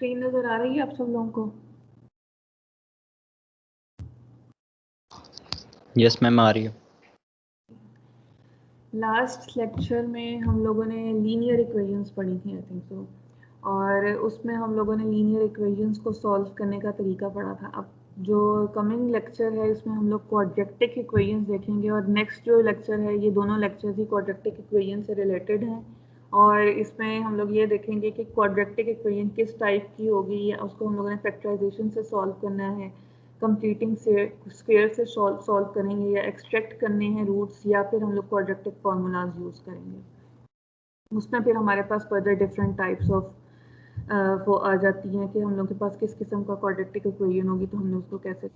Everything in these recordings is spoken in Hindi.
स्क्रीन नजर आ रही है आप सब लोगों को? यस मैम, आ रही है। लास्ट लेक्चर में हम लोगों ने लीनियर इक्वेशंस पढ़ी थी आई थिंक सो, और उसमें हम लोगों ने लीनियर इक्वेशंस को सॉल्व करने का तरीका पढ़ा था। अब जो कमिंग लेक्चर है इसमें हम लोग क्वाड्रेटिक इक्वेशंस देखेंगे, और नेक्स्ट जो लेक्चर है ये दोनों लेक्चर्स ही क्वाड्रेटिक इक्वेशन से रिलेटेड हैं। और इसमें हम लोग ये देखेंगे कि क्वाड्रेटिक इक्वेशन किस टाइप की होगी, या उसको हम लोगों ने फैक्टराइजेशन से सॉल्व करना है, कंप्लीटिंग से स्क्वायर से सॉल्व करेंगे, या एक्सट्रैक्ट करने हैं रूट्स, या फिर हम लोग क्वाड्रेटिक फार्मूलाज यूज़ करेंगे। उसमें फिर हमारे पास फर्दर डिफरेंट टाइप्स ऑफ वो आ जाती हैं कि हम लोग के पास किस किस्म का क्वाड्रेटिक इक्वेशन होगी, तो हमने उसको कैसे।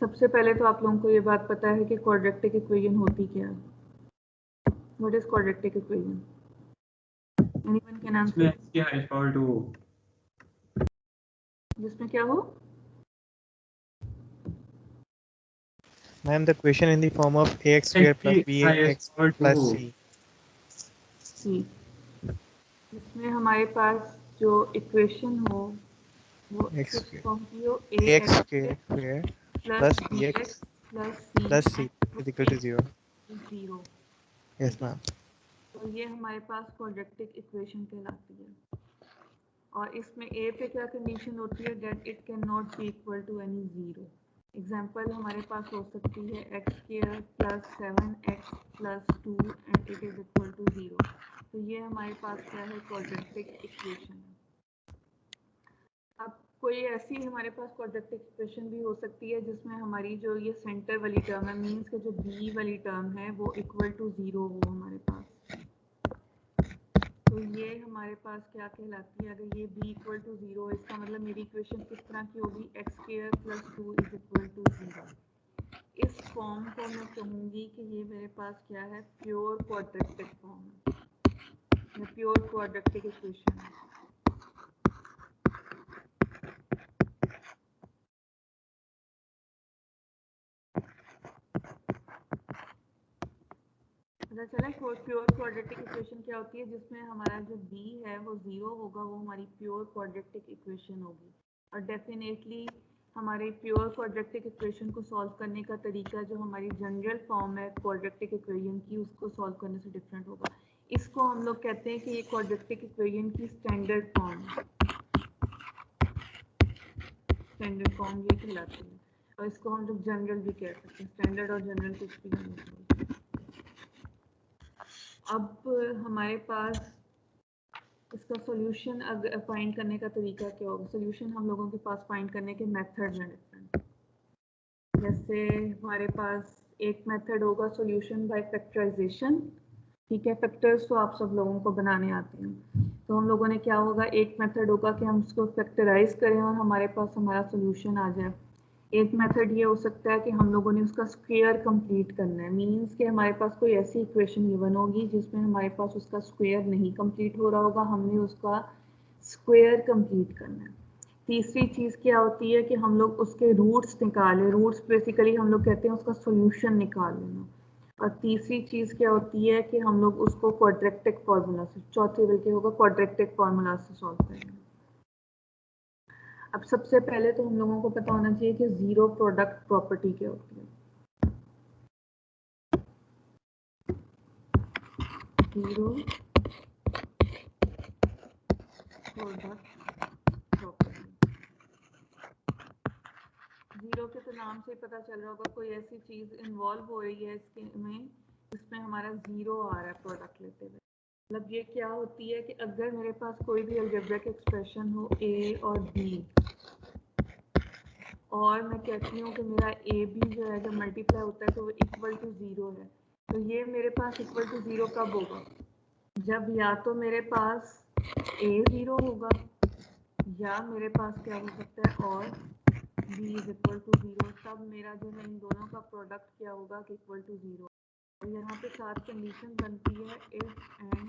सबसे पहले तो आप लोगों को ये बात पता है कि क्वाड्रेटिक इक्वेशन होती क्या है। What is quadratic equation? Anyone can answer? जिसमें क्या हो? Ma'am, the question in the form of ax square plus bx plus c. इसमें हमारे पास जो इक्वेशन हो वो x किस square फॉर्म की हो? ax square plus bx plus c is equal to 0. 0। Yes, ma'am. तो ये हमारे पास क्वाड्रेटिक इक्वेशन कहलाती है। और इसमें ए पे क्या कंडीशन होती है? That it can not be equal to any zero. Example हमारे पास हो सकती है x square plus 7x plus 2 and it is equal to 0। तो ये हमारे पास क्या है? क्वाड्रेटिक इक्वेशन है। अब कोई ऐसी हमारे पास क्वाड्रेटिक इक्वेशन भी हो सकती है जिसमें हमारी जो ये सेंटर वाली टर्म है, मीन्स के जो बी वाली टर्म है वो इक्वल टू 0 हो हमारे पास। तो ये हमारे पास क्या कहलाती है? अगर ये b इक्वल टू 0, इसका मतलब मेरी इक्वेशन किस तरह की होगी? X square plus 2 is equal to 0। इस फॉर्म को मैं कहूँगी कि ये मेरे पास क्या है? प्योर क्वाड्रेटिक फॉर्म है, ये प्योर क्वाड्रेटिक इक्वेशन है। पता चला प्योर क्वाड्रेटिक इक्वेशन क्या होती है? जिसमें हमारा जो b है वो 0 होगा, वो हमारी प्योर क्वाड्रेटिक इक्वेशन होगी। और डेफिनेटली हमारे प्योर क्वाड्रेटिक इक्वेशन को सॉल्व करने का तरीका जो हमारी जनरल फॉर्म है क्वाड्रेटिक इक्वेशन की, उसको सॉल्व करने से डिफरेंट होगा। इसको हम लोग कहते हैं कि ये क्वाड्रेटिक इक्वेशन की स्टैंडर्ड फॉर्म है, स्टैंडर्ड फॉर्म ये कहलाती है। और इसको हम लोग जनरल भी कह सकते हैं, स्टैंडर्ड और जनरल कुछ भी नहीं होता। अब हमारे पास इसका सॉल्यूशन अगर फाइंड करने का तरीका क्या होगा? सॉल्यूशन हम लोगों के पास फाइंड करने के मेथड्स हैं डिफरेंट। जैसे हमारे पास एक मेथड होगा सॉल्यूशन बाय फैक्टराइजेशन। ठीक है, फैक्टर्स तो आप सब लोगों को बनाने आते हैं। तो हम लोगों ने क्या होगा, एक मेथड होगा कि हम उसको फैक्टराइज करें और हमारे पास हमारा सॉल्यूशन आ जाए। एक मेथड ये हो सकता है कि हम लोगों ने उसका स्क्वायर कंप्लीट करना है, मींस कि हमारे पास कोई ऐसी इक्वेशन गिवन होगी जिसमें हमारे पास उसका स्क्वायर नहीं कंप्लीट हो रहा होगा, हमने उसका स्क्वायर कंप्लीट करना है। तीसरी चीज़ क्या होती है कि हम लोग उसके रूट्स निकालें, रूट्स बेसिकली हम लोग कहते हैं उसका सॉल्यूशन निकाल लेना। और तीसरी चीज़ क्या होती है कि हम लोग उसको क्वाड्रेटिक फार्मूला से, चौथी बल्कि होगा क्वाड्रेटिक फार्मूला से सॉल्व करेंगे। अब सबसे पहले तो हम लोगों को पता होना चाहिए कि जीरो प्रोडक्ट प्रॉपर्टी क्या होती है। जीरो प्रोडक्ट प्रॉपर्टी, जीरो के तो नाम से पता चल रहा होगा कोई ऐसी चीज़ इन्वॉल्व हो रही है इसके में जिसमें हमारा जीरो आ रहा है प्रोडक्ट लेते हुए। मतलब ये क्या होती है कि अगर मेरे पास कोई भी अलजेब्रिक एक्सप्रेशन हो a और b, और मैं कहती हूँ कि मेरा ए बी जो है जब मल्टीप्लाई होता है तो वो इक्वल टू 0 है, तो ये मेरे पास इक्वल टू 0 कब होगा? जब या तो मेरे पास a 0 होगा, या मेरे पास क्या हो सकता है और b इज इक्वल टू 0। तब मेरा जो है इन दोनों का प्रोडक्ट क्या होगा कि इक्वल टू 0। और यहाँ पे 7 कंडीशन बनती है if and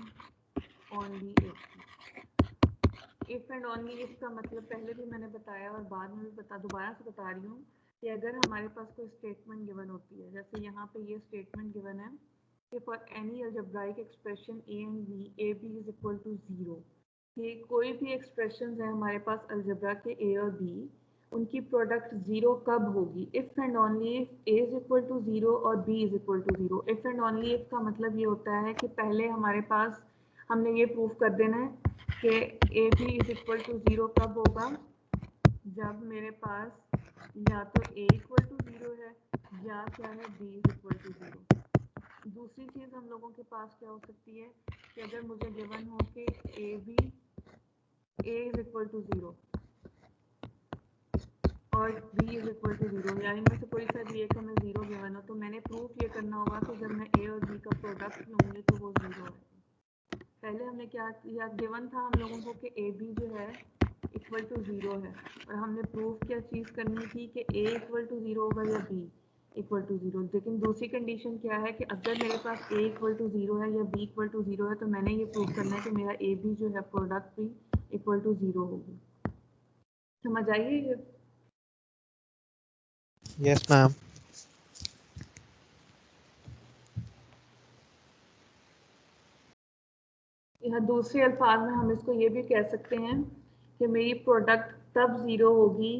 only if and only if का मतलब पहले भी मैंने बताया और बाद में भी दोबारा से बता रही हूँ कि अगर हमारे पास कोई स्टेटमेंट गिवन होती है, जैसे यहाँ पे ये स्टेटमेंट गिवन है कि for any algebraic expression a and b, a b is equal to 0, कि कोई भी एक्सप्रेशन है हमारे पास अलजेब्रा के ए और बी, उनकी प्रोडक्ट जीरो कब होगी? If and only if A is equal to zero और B is equal to zero. If and only if का मतलब ये होता है कि पहले हमारे पास हमने ये प्रूव कर देना है कि ए b is equal to zero कब होगा? जब मेरे पास या तो ए इक्वल टू जीरो है या क्या है, b is equal to zero. दूसरी चीज़ हम लोगों के पास क्या हो सकती है कि अगर मुझे गिवन हो कि ए B A is equal to zero और B is equal to zero, या इनमें से कोई सा भी एक हमें जीरो गिवन हो, तो मैंने प्रूफ ये करना होगा कि जब मैं ए और बी का प्रोडक्ट लूँगी तो वो जीरो है। पहले हमने क्या किया, गिवन था हम लोगों को कि ए बी जो है इक्वल टू जीरो है, और हमने प्रूफ क्या चीज़ करनी थी कि ए इक्वल टू जीरो होगा या बी इक्वल टू जीरो। लेकिन दूसरी कंडीशन क्या है कि अगर मेरे पास ए इक्वल टू जीरो है या बी इक्वल टू जीरो है, तो मैंने ये प्रूव करना है कि मेरा ए बी जो है प्रोडक्ट भी इक्वल टू जीरो होगी। समझ आइए ये? Yes ma'am. यहाँ दूसरे अल्फाज में हम इसको ये भी कह सकते हैं कि मेरी प्रोडक्ट तब ज़ीरो होगी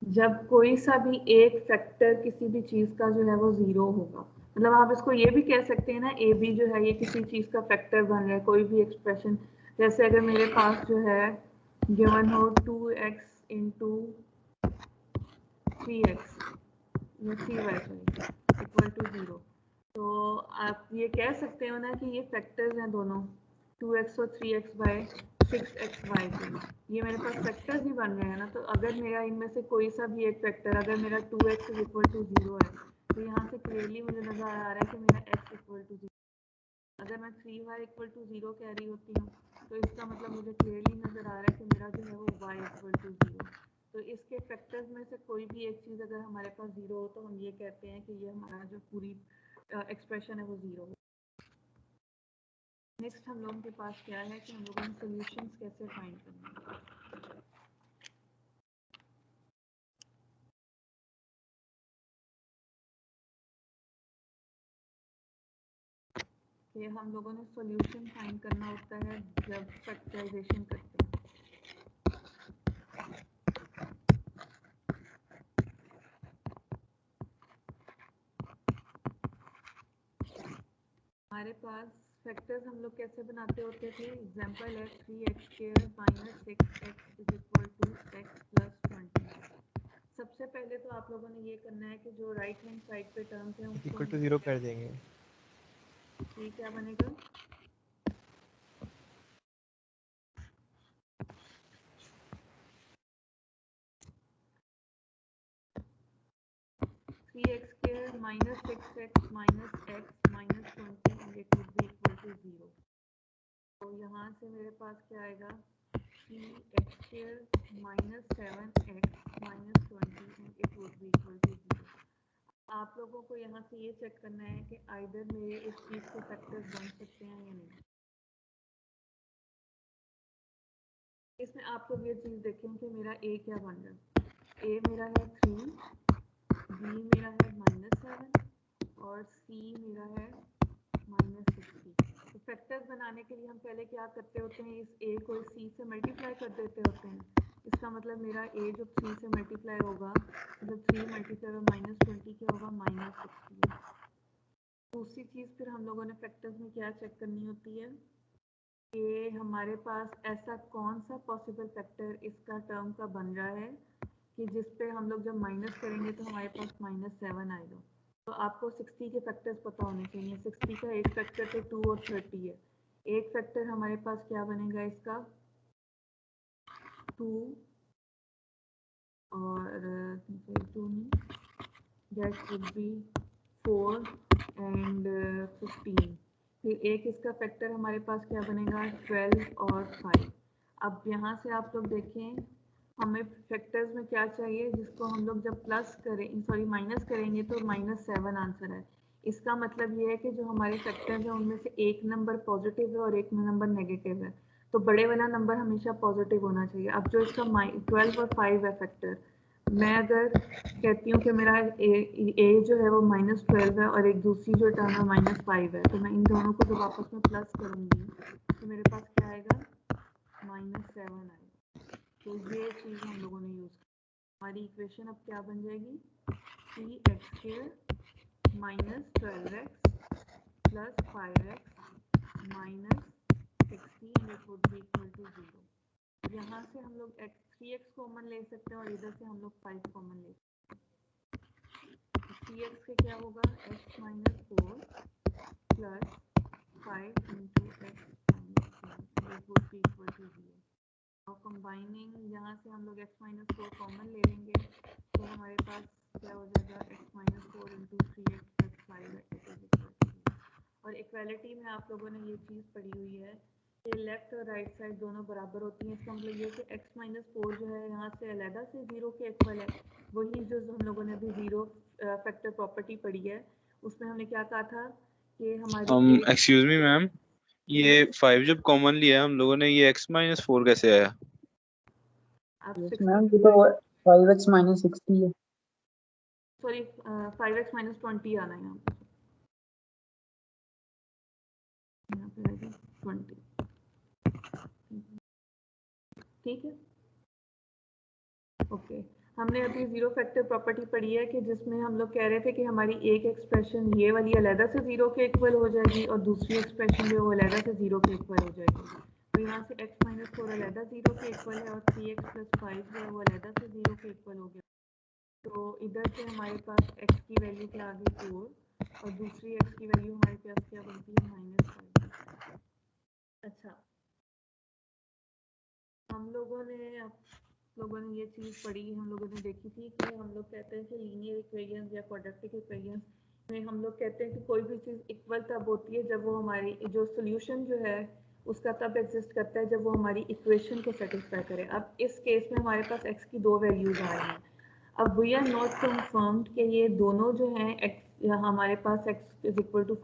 जब कोई सा भी एक फैक्टर किसी भी चीज़ का जो है वो ज़ीरो होगा। मतलब आप इसको ये भी कह सकते हैं ना, ए बी जो है ये किसी चीज़ का फैक्टर बन रहा है, कोई भी एक्सप्रेशन। जैसे अगर मेरे पास जो है गिवन हो 2x इंटू 3x या 3y इक्वल टू जीरो, तो आप ये कह सकते हो ना कि ये फैक्टर्स हैं दोनों, 2x और 3x बाय 6xy के। ये मेरे पास फैक्टर्स ही बन रहे हैं ना। तो अगर मेरा इनमें से कोई सा भी एक फैक्टर, अगर मेरा 2x is equal to zero है, तो यहाँ से क्लियरली मुझे नज़र आ रहा है कि मेरा x इक्वल टू जीरो। अगर मैं 3y इक्वल टू जीरो कह रही होती हूँ, तो इसका मतलब मुझे क्लियरली नज़र आ रहा है कि मेरा जो है वो y इक्वल टू जीरो। तो इसके फैक्टर्स में से कोई भी एक चीज़ अगर हमारे पास ज़ीरो हो, तो हम ये कहते हैं कि ये हमारा जो पूरी एक्सप्रेशन है वो ज़ीरो हो। नेक्स्ट हम लोगों के पास क्या है कि हम लोगों ने सॉल्यूशंस कैसे फाइंड करना है। ये हम लोगों ने सॉल्यूशन फाइंड करना होता है जब फैक्टराइजेशन करते हैं। हमारे पास फैक्टर्स हम लोग कैसे बनाते होते थे? एग्जांपल है 3x² minus 6x is equal to x plus 20। सबसे पहले तो आप लोगों ने ये करना है कि जो राइट हैंड साइड पे टर्म्स हैं उसको इक्वल टू जीरो कर देंगे। ये क्या बनेगा? Three X square minus 6x minus x minus 20 and it would be equal to zero. तो यहाँ से मेरे पास क्या आएगा? 3x² minus 7x minus 20 and it would be equal to zero. आप लोगों को यहाँ से ये चेक करना है कि आइदर मेरे इस चीज़ के फैक्टर्स बन सकते हैं या नहीं। इसमें आप लोग ये चीज़ देखें कि मेरा ए क्या बन रहा है। ए मेरा है 3, बी मेरा है -7 और सी मेरा है -60। तो फैक्टर्स बनाने के लिए हम पहले क्या करते होते हैं, इस ए को इस सी से मल्टीप्लाई कर देते होते हैं। इसका मतलब मेरा ए जब 3 से मल्टीप्लाई होगा, मतलब 3 मल्टीप्लाई -20 क्या होगा? -60। दूसरी चीज़ फिर हम लोगों ने फैक्टर्स में क्या चेक करनी होती है कि हमारे पास ऐसा कौन सा पॉसिबल फैक्टर इसका टर्म का बन रहा है कि जिस पे हम लोग जब माइनस करेंगे तो हमारे पास -7 आएगा। तो आपको 60 के फैक्टर्स पता होने चाहिए। 60 का एक फैक्टर तो 2 और 30 है। एक फैक्टर हमारे पास क्या बनेगा इसका? 2 और 2 नहीं, दैट वुड बी 4 एंड 15। फिर एक इसका फैक्टर हमारे पास क्या बनेगा? 12 और 5। अब यहाँ से आप लोग देखें, हमें फैक्टर्स में क्या चाहिए जिसको हम लोग जब प्लस करें, सॉरी माइनस करेंगे तो -7 आंसर है। इसका मतलब ये है कि जो हमारे फैक्टर्स हैं उनमें से एक नंबर पॉजिटिव है और एक नंबर नेगेटिव है। तो बड़े वाला नंबर हमेशा पॉजिटिव होना चाहिए। अब जो इसका 12 और 5 है फैक्टर, मैं अगर कहती हूँ कि मेरा ए जो है वो -12 है और एक दूसरी जो टर्म है -5 है, तो मैं इन दोनों को जब आपस में प्लस करूँगी तो मेरे पास क्या आएगा? -7 आएगा। तो ये चीज़ हम लोगों ने यूज़ की। हमारी इक्वेशन अब क्या बन जाएगी, 3x² -12x + 5x -60 and it would be equal to 0। यहाँ से हम लोग 3x कॉमन ले सकते हैं और इधर से हम लोग 5 कॉमन ले सकते हैं। 3x से क्या होगा, x - 4 + 5 × x - 4 it would be equal to 0। और कंबाइनिंग यहाँ से हम लोग x - 4 कॉमन ले लेंगे तो हमारे पास क्या हो जाएगा, x - 4 × 3x + 5x। और इक्वालिटी में आप लोगों ने ये चीज़ पढ़ी हुई है कि लेफ्ट और राइट साइड दोनों बराबर होती हैं। इसका मतलब ये कि x - 4 जो है यहाँ से अलहदा से 0 के इक्वल है। वही जो हम लोगों ने अभी 0 फैक्टर प्रॉपर्टी पढ़ी है उसमें हमने क्या कहा था कि हमारी एक्सक्यूज मी मैम, ये 5 जब कॉमन लिया है हम लोगों ने, ये x - 4 कैसे आया? मैम ये तो 5x - 60 है। सॉरी 5x - 20 आना है यहाँ पे आएगा 20। ठीक है, ओके। हमने अभी 0 फैक्टर प्रॉपर्टी पढ़ी है कि जिसमें हम लोग कह रहे थे कि हमारी एक एक्सप्रेशन ये वाली अलहदा से 0 के इक्वल हो जाएगी और दूसरी एक्सप्रेशन जो वो अलहदा से 0 के इक्वल हो जाएगी। तो यहाँ से x - 4 अलहदा 0 के इक्वल है और 3x + 5 जो है वो अलहदा से 0 के इक्वल हो गया। तो इधर से हमारे पास x की वैल्यू क्या आ गई 4 और दूसरी x की वैल्यू हमारे पास क्या बनती है -5। अच्छा, हम लोगों ने ये चीज़ पढ़ी, हम लोगों ने देखी थी कि हम लोग कहते हैं कि लीनियर इक्वेशंस या क्वाड्रेटिक इक्वेशंस में हम लोग कहते हैं कि कोई भी चीज़ इक्वल तब होती है जब वो हमारी जो सोल्यूशन जो है उसका तब एग्जिस्ट करता है जब वो हमारी इक्वेशन को सेटिस्फाई करे। अब इस केस में हमारे पास x की 2 वैल्यूज आ रही हैं। अब वी आर नॉट कन्फर्म्ड कि ये दोनों जो हैं x हमारे पास x =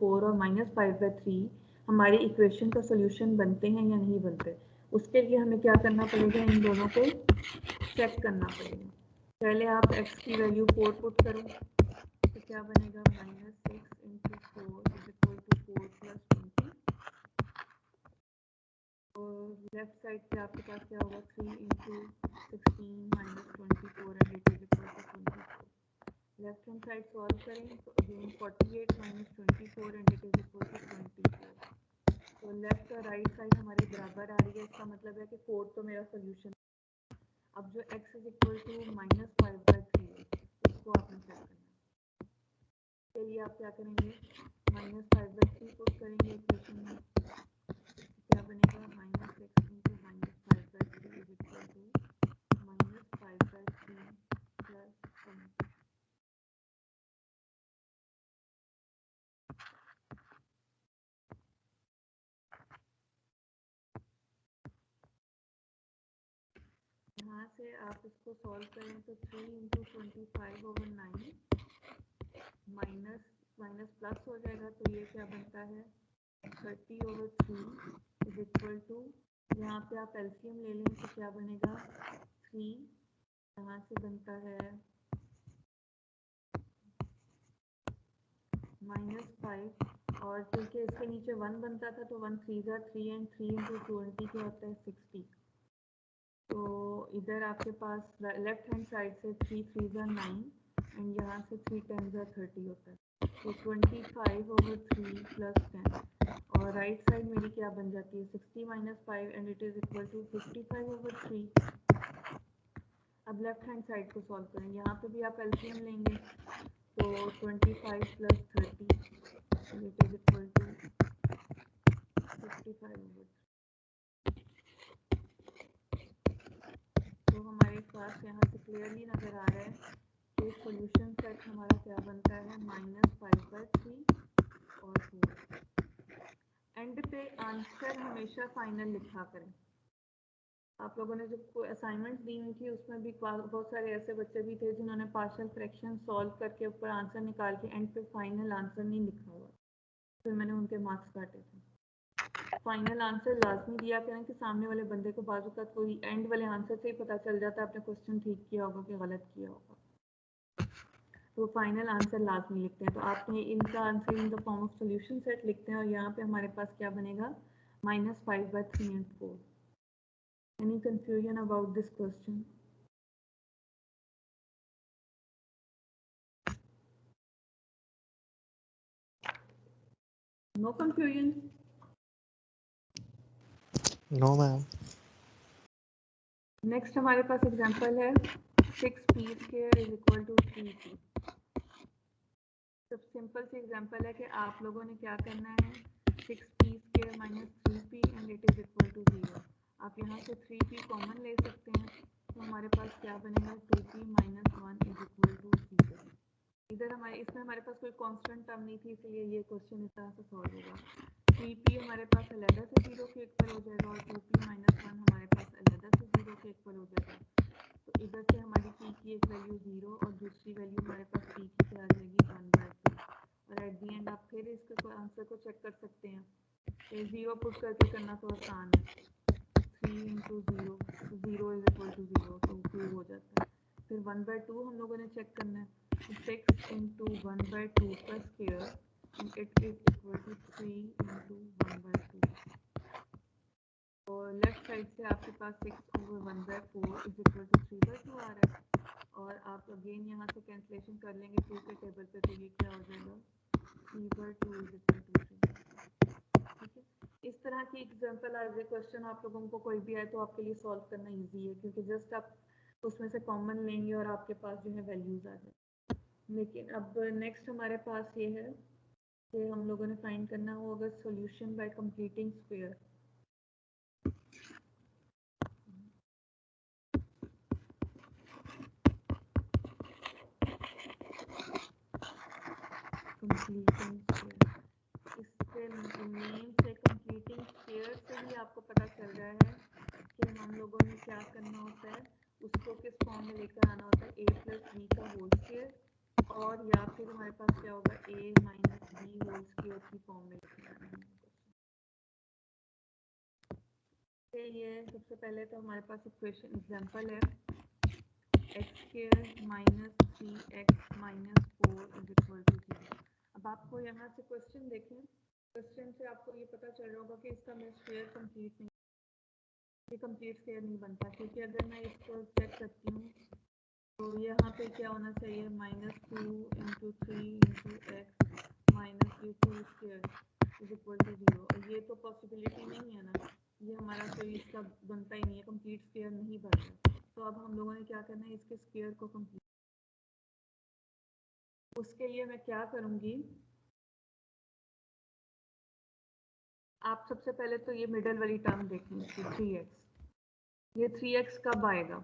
4 और -5/3 हमारी इक्वेशन का सोल्यूशन बनते हैं या नहीं बनते। उसके लिए हमें क्या करना पड़ेगा, इन दोनों को चेक करना पड़ेगा। पहले आप x की वैल्यू 4 पुट करो तो क्या बनेगा, -6 × 4 = 4 + 20 और लेफ्ट साइड पे आपके पास क्या होगा, 3 × 16 - 24 and it is equal to 24। Left hand side solve करें तो again 48 - 24 and it is equal to 24। तो लेफ्ट और राइट साइड हमारे बराबर आ रही है, इसका मतलब है कि 4 तो मेरा सोल्यूशन। अब जो x = -5/3 उसको आपने चेक करना है। के लिए आप क्या करेंगे, -5/3 पुट करेंगे इक्वेशन में, क्या बनेगा, -6 × -5/3 = -5/3 + 20। यहाँ से आप इसको सॉल्व करें तो 3 × 25/9 माइनस माइनस प्लस हो जाएगा तो ये क्या बनता है, 30/3 इज इक्वल टू, यहाँ पे आप एलसीएम ले लें तो क्या बनेगा, 3 यहाँ से बनता है -5 और क्योंकि इसके नीचे 1 बनता था तो 1 3 ज़ा 3 एंड 3 × 20 क्या होता है 60। तो इधर आपके पास लेफ्ट हैंड साइड से 3 3 ज़ा 9 एंड यहाँ से 3 10 ज़ा 30 होता है। तो 25/3 + 10 और राइट साइड मेरी क्या बन जाती है, 60 - 5 and it is equal to 55/3। अब लेफ्ट हैंड साइड को सॉल्व करें, यहाँ पे भी आप एलसीएम लेंगे तो 25 + 30 इट इज़ इक्वल टू 55/3। तो हमारे पास यहाँ से क्लियरली नज़र आ रहा है कि सॉल्यूशन सेट हमारा क्या बनता है, -5/3 और 4। एंड पे आंसर हमेशा फाइनल लिखा करें। आप लोगों ने जब कोई असाइनमेंट दी हुई थी उसमें भी बहुत सारे ऐसे बच्चे भी थे जिन्होंने पार्शियल फ्रैक्शन सॉल्व करके ऊपर आंसर निकाल के एंड पे फाइनल आंसर नहीं लिखा हुआ, फिर मैंने उनके मार्क्स काटे थे। फाइनल आंसर लाजमी दिया करें कि सामने वाले बंदे को बाजू का कोई एंड वाले आंसर से ही पता चल जाता है आपने क्वेश्चन ठीक किया होगा कि गलत किया होगा। तो फाइनल आंसर लाजमी लिखते हैं। तो आपने इनका answer in the form of solution set लिखते हैं और यहाँ पे हमारे पास क्या बनेगा, -5/3 and 4। Any confusion about this question? No confusion? No ma'am. Next हमारे पास एग्जांपल है 6p square is equal to 3p। सब सिंपल सी एग्जांपल है कि आप लोगों ने क्या करना है 6p square minus 3p and it is equal to 0। आप यहाँ से 3p कॉमन ले सकते हैं तो हमारे पास क्या बनेगा 2p minus 1 is equal to 0। इधर इसमें हमारे पास कोई कांस्टेंट टर्म नहीं थी इसलिए ये क्वेश्चन इस तरह से सॉल्व होगा। 3p हमारे पास अलग से 0 के इक्वल हो जाएगा और 2p माइनस 1 हमारे पास अलग से 0 के इक्वल हो जाएगा। तो इधर से हमारी p की एक वैल्यू 0 और दूसरी वैल्यू हमारे पास p की क्या आ जाएगी 1/2। और एट दी एंड आप फिर इसके आंसर को चेक कर सकते हैं। तो 0 पुट करके करना तो आसान है। 3 इंटू 0 तो 0 इज इक्वल टू 0 तो 2 हो जाता है। फिर 1/2 हम लोगों ने चेक करना है। 6 इंटू 1/2 का square and it is equal to 3 into 1/2। और लेफ्ट साइड से आपके पास 6 ओवर 1/4 इज इक्वल टू 3/2 आ रहा है। और आप अगेन यहाँ से कैंसलेशन कर लेंगे 2 के टेबल पे तो ये क्या हो जाएगा 3/2 इज इक्वल टू 3। ठीक है, इस तरह की एग्जांपल आज क्वेश्चन आप लोगों को कोई भी आए तो आपके लिए सॉल्व करना इजी है क्योंकि जस्ट आप उसमें से कॉमन लेंगे और आपके पास जो है वैल्यूज आ जाए। लेकिन अब नेक्स्ट हमारे पास ये है कि हम लोगों ने फाइंड करना होगा solution bye completing square. Completing square, इससे नेम से कंप्लीटिंग स्क्वायर से ही आपको पता चल रहा है कि हम लोगों ने क्या करना होता है, उसको किस फॉर्म में लेकर आना होता है a प्लस बी का होल स्क्वायर और या फिर हमारे पास क्या होगा a minus B whole square की फॉर्म में लेकर आना है। ये सबसे पहले तो हमारे पास इक्वेशन एग्जांपल है x square minus 3x minus 4 is equal to 0। अब आपको यहाँ से क्वेश्चन देखें, क्वेश्चन से आपको ये पता चल रहा होगा कि इसका मैं स्क्वायर कंप्लीट नहीं, ये कंप्लीट स्क्वायर नहीं बनता क्योंकि अगर मैं इसको चेक करती हूँ तो यहाँ पे क्या होना चाहिए -2 इंटू 3 इंटू एक्स माइनस ये 2 स्क्वायर इज इक्वल टू 0। और ये तो पॉसिबिलिटी नहीं है ना, ये हमारा कोई इसका बनता ही नहीं है, कंप्लीट स्क्वायर नहीं बनता। तो अब हम लोगों ने क्या करना है इसके स्क्वायर को कंप्लीट, उसके लिए मैं क्या करूँगी, आप सबसे पहले तो ये मिडल वाली टर्म देखें 3x। ये 3x कब आएगा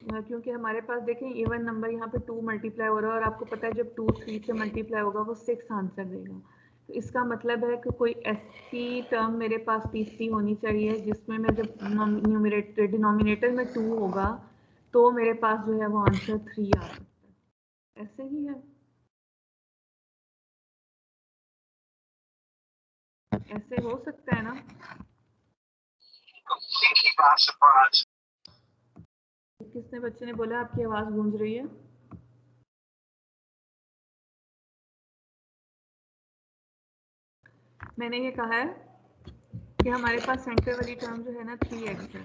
क्योंकि हमारे पास देखें इवन नंबर यहाँ पे 2 मल्टीप्लाई हो रहा है और आपको पता है जब 2 3 से मल्टीप्लाई होगा वो 6 आंसर देगा। तो इसका मतलब है कि कोई ऐसी टर्म मेरे पास तीसरी होनी चाहिए जिसमें मैं जब न्यूमरेटर डिनोमिनेटर में 2 होगा तो मेरे पास जो है वो आंसर 3 आ सकता है। ऐसे ही है, ऐसे हो सकता है ना। किसने बच्चे ने बोला आपकी आवाज़ गूंज रही है? मैंने ये कहा है कि हमारे पास सेंटर वाली टर्म जो है ना 3x है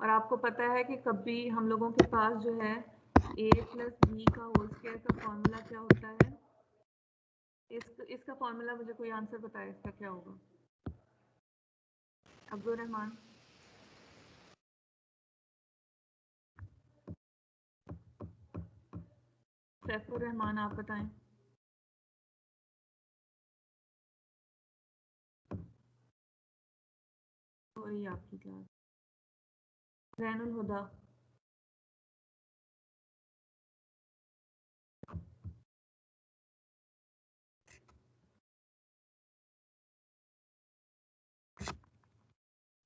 और आपको पता है कि कभी हम लोगों के पास जो है a प्लस बी का होल स्क्वायर का फॉर्मूला क्या होता है, इसका फॉर्मूला मुझे कोई आंसर बताए इसका क्या होगा। अब्दुल रहमान, सैफुर रहमान, आप बताएं। वही आपकी क्लास। रैनुल हुदा,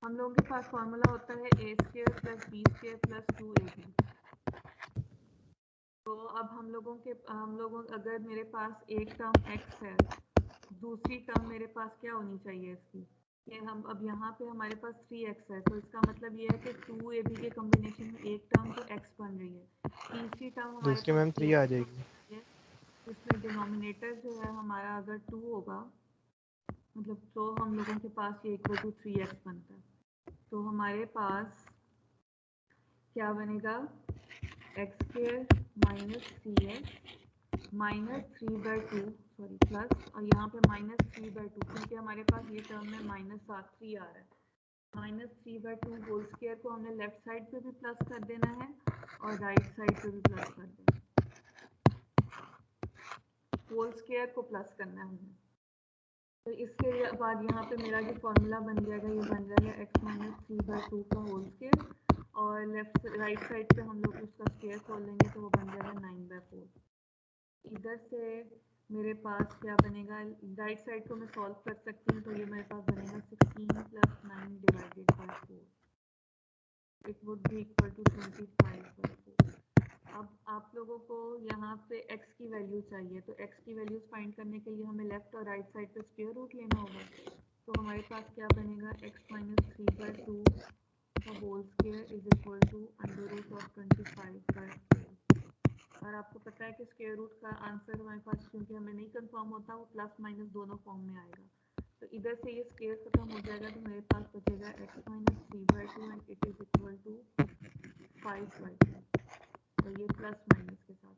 हम लोगों के पास फॉर्मूला होता है a square plus B square plus 2ab। तो अब हम लोगों अगर मेरे पास एक टर्म x है, दूसरी टर्म मेरे पास क्या होनी चाहिए इसकी, कि हम अब यहाँ पे हमारे पास 3x है तो इसका मतलब ये है कि 2ab के कॉम्बिनेशन में एक टर्म तो x बन रही है, तीसरी टर्म हमारे दूसरी पास मैम 3 आ जाएगी, जिसमें डिनोमिनेटर जो है हमारा अगर 2 होगा मतलब तो हम लोगों के पास ये इक्वल टू 3x बनता है। तो हमारे पास क्या बनेगा एक्स स्क्वायर माइनस सी एक्स माइनस 3/2 सॉरी प्लस और यहाँ पे माइनस 3/2 क्योंकि हमारे पास ये टर्म में -3 आ रहा है। -3/2 होल स्क्वायर को हमने लेफ्ट साइड पे भी प्लस कर देना है और राइट साइड पे भी प्लस कर देना है। होल स्क्वायर को प्लस करना है हमने। तो इसके बाद यहाँ पे मेरा जो फॉर्मूला बन जाएगा ये बन जाएगा x माइनस 3/2 का होल स्क्वायर और राइट साइड पे हम लोग उसका स्क्वायर खोल लेंगे तो वो बन जाएगा 9/4। इधर से मेरे पास क्या बनेगा, राइट साइड को मैं सॉल्व कर सकती हूँ तो ये मेरे पास बनेगा 16 + 9 / 4 it would be equal to 25/4। अब आप लोगों को यहाँ पे x की वैल्यू चाहिए तो x की वैल्यूज फाइंड करने के लिए हमें लेफ्ट और राइट साइड पे स्क्वायर रूट लेना होगा। तो हमारे पास क्या बनेगा x माइनस 3/2 का whole square is equal to √25/4। और आपको पता है कि स्क्वायर रूट का आंसर हमारे पास क्योंकि हमें नहीं कंफर्म होता वो प्लस माइनस दोनों फॉर्म में आएगा। तो इधर से ये स्क्वायर खत्म हो जाएगा तो मेरे पास बचेगा x minus 3/2 and it is equal to 5/2। तो ये प्लस माइनस के साथ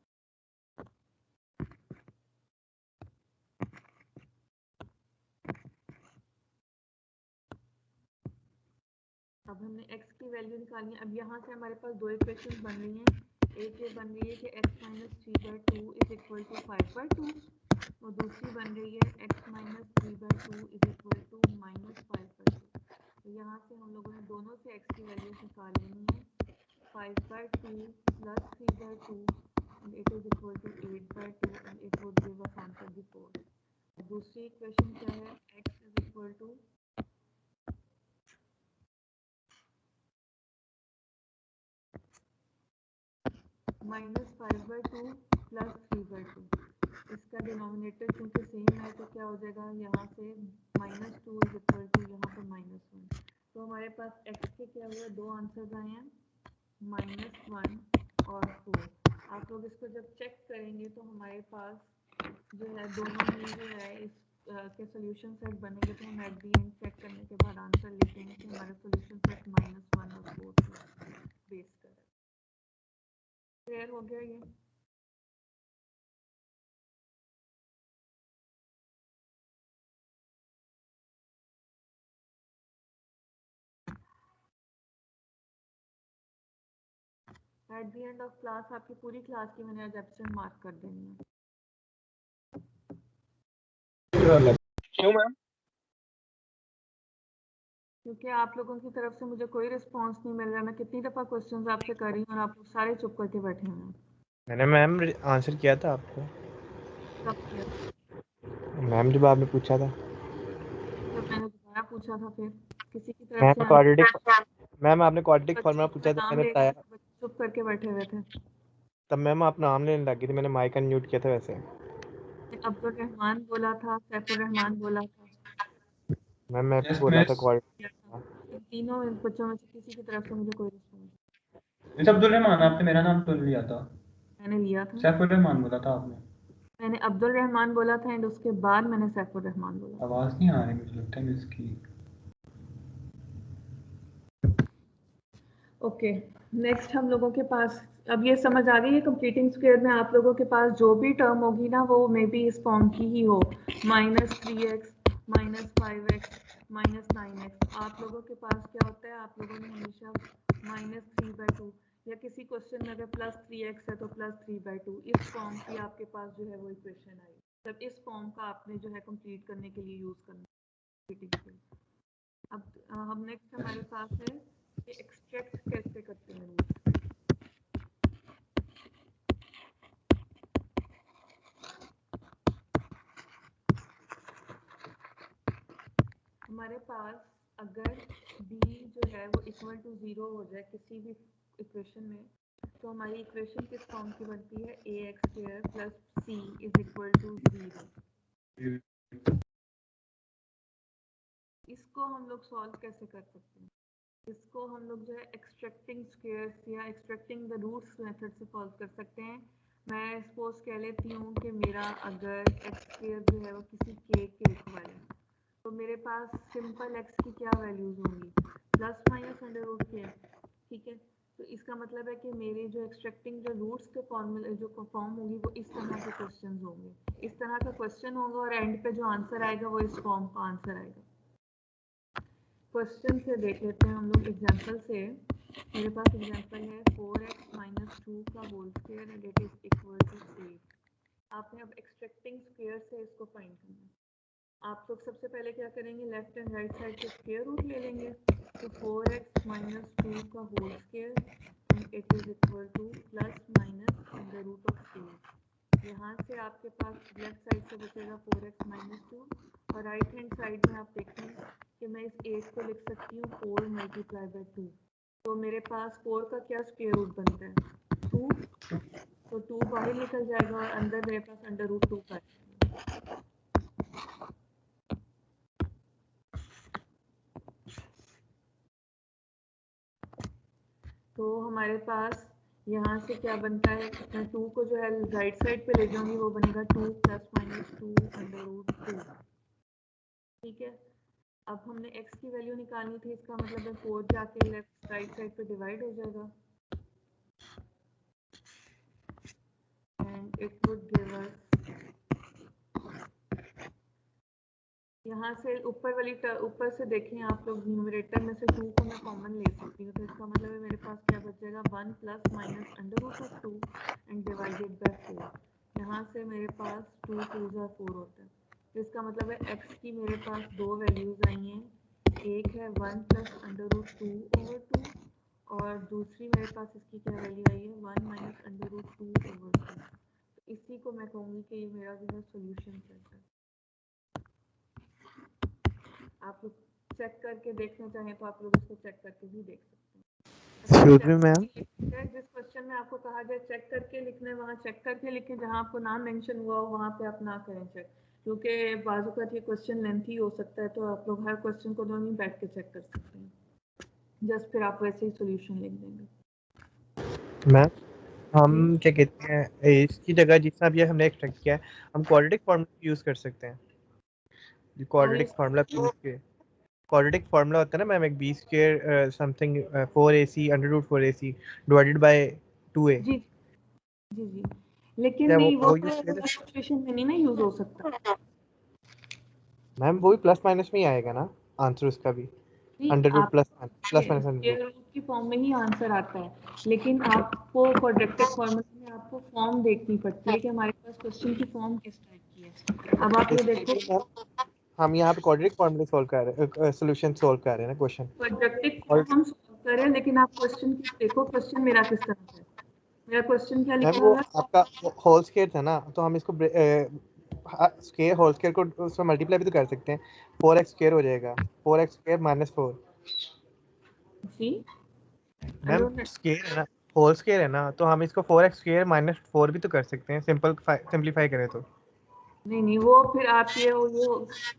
अब हमने x की वैल्यू निकालनी है। अब यहाँ से हमारे पास दो इक्वेशन बन रही हैं। एक ये बन रही है कि x minus 3/2 is equal to 5/2 और दूसरी बन रही है x minus 3/2 is equal to -5/2। तो यहाँ से हम लोगों ने दोनों से x की वैल्यू निकाल लेनी है। 5/2 + 3/2 and it is equal to 8/2 and it would give us answer the 4. दूसरी इक्वेशन क्या है, x is equal to -5/2 + 3/2। इसका डिनोमिनेटर क्योंकि सेम है तो क्या हो जाएगा यहाँ से -2 इज इक्वल टू यहाँ पे -1। तो हमारे पास x के क्या हुए, दो आंसर्स आए हैं -1 और 4। आप लोग इसको जब चेक करेंगे तो हमारे पास जो है दोनों में जो है इस के सोल्यूशन सेट बनेंगे तो हम एट दी एंड चेक करने के बाद आंसर लिखेंगे कि हमारा सोल्यूशन सेट -1 और 4 बेस कर है। क्लियर हो गया ये? At the end of class आपकी पूरी क्लास की मैंने आज एब्सेंट मार्क कर देनी है। क्यों मैम? क्योंकि आप लोगों की तरफ से मुझे कोई रिस्पांस नहीं मिल रहा। मैं कितनी दफ़ा क्वेश्चंस आपसे कर रही हूँ और आप लोग सारे चुप करके बैठे हुए हैं। मैंने मैम आंसर किया था आपको। कब किया? मैम जब आपने पूछा था। जब मैंने दोबारा पूछा था फिर किसी की तरफ मैम से क्वाड्रेटिक मैम आपने क्वाड्रेटिक फार्मूला पूछा था, नाम मैंने बताया। चुप करके बैठे हुए थे। तब मैम आप नाम लेने लगी थी, मैंने माइक अनम्यूट किया था वैसे। अब्दुल रहमान बोला था, सैफुर रहमान बोला था। मैम मैं भी बोला था क्वाड्रेटिक। इन तीनों बच्चों में से किसी की तरफ से मुझे कोई रिस्पांस। मिस अब्दुल रहमान, आपने मेरा नाम तो लिया था। मैंने लिया था। सैफुर रहमान बोला था आपने। मैंने अब्दुल रहमान बोला था एंड उसके बाद मैंने सैफुर रहमान बोला। आवाज नहीं आ रही मुझे लगता है इसकी। ओके नेक्स्ट हम लोगों के पास अब ये समझ आ गई है कंप्लीटिंग स्क्वायर में आप लोगों के पास जो भी टर्म होगी ना वो मे बी इस फॉर्म की ही हो, -3x -5x -9x। आप लोगों के पास क्या होता है, आप लोगों ने हमेशा -3/2 या किसी क्वेश्चन में अगर +3x है तो +3/2 इस फॉर्म की आपके पास जो है वो इक्वेशन आई। तब इस फॉर्म का आपने जो है कंप्लीट करने के लिए यूज करना। अब हम नेक्स्ट हमारे पास है कि एक्सट्रैक्ट कैसे करते हैं रूट। हमारे पास अगर b जो है वो इक्वल टू 0 हो जाए किसी भी इक्वेशन में तो हमारी इक्वेशन किस फॉर्म की बनती है, ax² + c is equal to 0। इसको हम लोग सॉल्व कैसे कर सकते हैं, इसको हम लोग जो है एक्सट्रैक्टिंग स्क्वायर्स या एक्सट्रैक्टिंग द रूट्स मेथड से सॉल्व कर सकते हैं। मैं सपोज कह लेती हूँ कि मेरा अगर x² जो है वो किसी k के इक्वल है तो मेरे पास सिंपल x की क्या वैल्यूज होंगी, ±√k। ठीक है, तो इसका मतलब है कि मेरे जो एक्सट्रैक्टिंग जो रूट्स के फॉर्मूले जो फॉर्म होगी वो इस तरह के क्वेश्चन होंगे, इस तरह का क्वेश्चन होगा और एंड पे जो आंसर आएगा वो इस फॉर्म का आंसर आएगा। क्वेश्चन से देख लेते हैं हम लोग एग्जांपल से। मेरे पास एग्जांपल है 4x माइनस 2 का whole square and it is equal to 8। आपने अब एक्सट्रैक्टिंग स्क्वायर से इसको फाइंड करना है। आप लोग सबसे पहले क्या करेंगे, लेफ्ट एंड राइट साइड के स्क्वायर रूट ले लेंगे। तो 4x माइनस 2 का whole square and it is equal to plus minus under root of 8। यहाँ से आपके पास लेफ्ट साइड से बचेगा 4x माइनस 2 और राइट हैंड साइड में आप देखें कि मैं इस 8 को लिख सकती हूँ 4 मल्टीप्लाई बाई 2। तो मेरे पास 4 का क्या स्क्वायर रूट बनता है 2, तो 2 बाहर निकल जाएगा और अंदर मेरे पास अंडर रूट 2 का है। तो हमारे पास यहाँ से क्या बनता है, मैं 2 को जो है राइट साइड पे ले जाऊंगी, वो बनेगा 2 प्लस माइनस 2 अंडर रूट 2। ठीक है, अब हमने x की वैल्यू निकालनी थी, इसका मतलब है 4 जाके लेफ्ट राइट साइड पे डिवाइड हो जाएगा and it would give us, यहाँ से ऊपर से देखें आप लोग, न्यूमरेटर में से 2 को मैं कॉमन ले सकती हूँ, तो इसका मतलब है मेरे पास क्या बचेगा 1 plus minus under root of 2 and divided by 4। यहाँ से मेरे पास 2 2 4 होता है, तो इसका मतलब है x की मेरे पास दो वैल्यूज आई हैं, एक है 1 प्लस अंडर रूट 2 ओवर 2 और दूसरी मेरे पास इसकी क्या वैल्यू आई है 1 माइनस अंडर रूट 2 ओवर 2। तो इसी को मैं कहूँगी कि ये मेरा जो है सोल्यूशन सेट है। आप लोग चेक करके देखना चाहें तो आप लोग इसको चेक करके भी देख सकते हैं। Excuse me, ma'am. जिस क्वेश्चन में आपको कहा जाए चेक करके लिखना है, वहाँ चेक करके लिखें, जहाँ आपको नाम मेंशन हुआ हो वहाँ पे आप ना करें चेक, क्योंकि बाजू का ये क्वेश्चन लेंथी हो सकता है, तो आप लोग हर क्वेश्चन को नहीं बैठ के चेक कर सकते हैं, जस्ट फिर आप वैसे ही सोल्यूशन लिख देंगे। मैम हम क्या कहते हैं इसकी जगह जितना भी हमने एक्सट्रैक्ट किया है हम क्वाड्रेटिक फार्मूला यूज कर सकते हैं। क्वाड्रेटिक फार्मूला यूज के क्वाड्रेटिक फार्मूला होता है ना मैम, एक b square something 4ac under root 4ac divided by 2a। जी जी जी, लेकिन क्या नहीं वो यूज तो सिचुएशन में नहीं ना यूज हो सकता मैम, वो भी प्लस माइनस में ही आएगा ना आंसर उसका भी, अंडर रूट आप plus minus under square root की फॉर्म में ही आंसर आता है, लेकिन आपको क्वाड्रेटिक फॉर्मूला में आपको फॉर्म देखनी पड़ती है कि हमारे पास क्वेश्चन की फॉर्म किस टाइप की है। अब आप ये देखो, हम यहाँ पे क्वाड्रेटिक फार्मूला सॉल्व कर रहे हैं, सॉल्यूशन सॉल्व कर रहे हैं ना क्वेश्चन। क्वाड्रेटिक फॉर्म हम सॉल्व कर रहे हैं, लेकिन आप क्वेश्चन की देखो, क्वेश्चन मेरा किस तरह का है। मेरा क्वेश्चन क्या मैम लिखा वो हुआ है, आपका होल स्क्वायर था ना, तो हम इसको स्क्वायर होल स्क्वायर को उसमें मल्टीप्लाई भी तो कर सकते हैं, 4x स्क्वायर हो जाएगा 4x स्क्वायर माइनस 4। जी मैम स्क्वायर है ना, होल स्क्वायर है ना, तो हम इसको 4x स्क्वायर माइनस 4 भी तो कर सकते हैं, सिंपलीफाई करें तो। नहीं वो फिर आप ये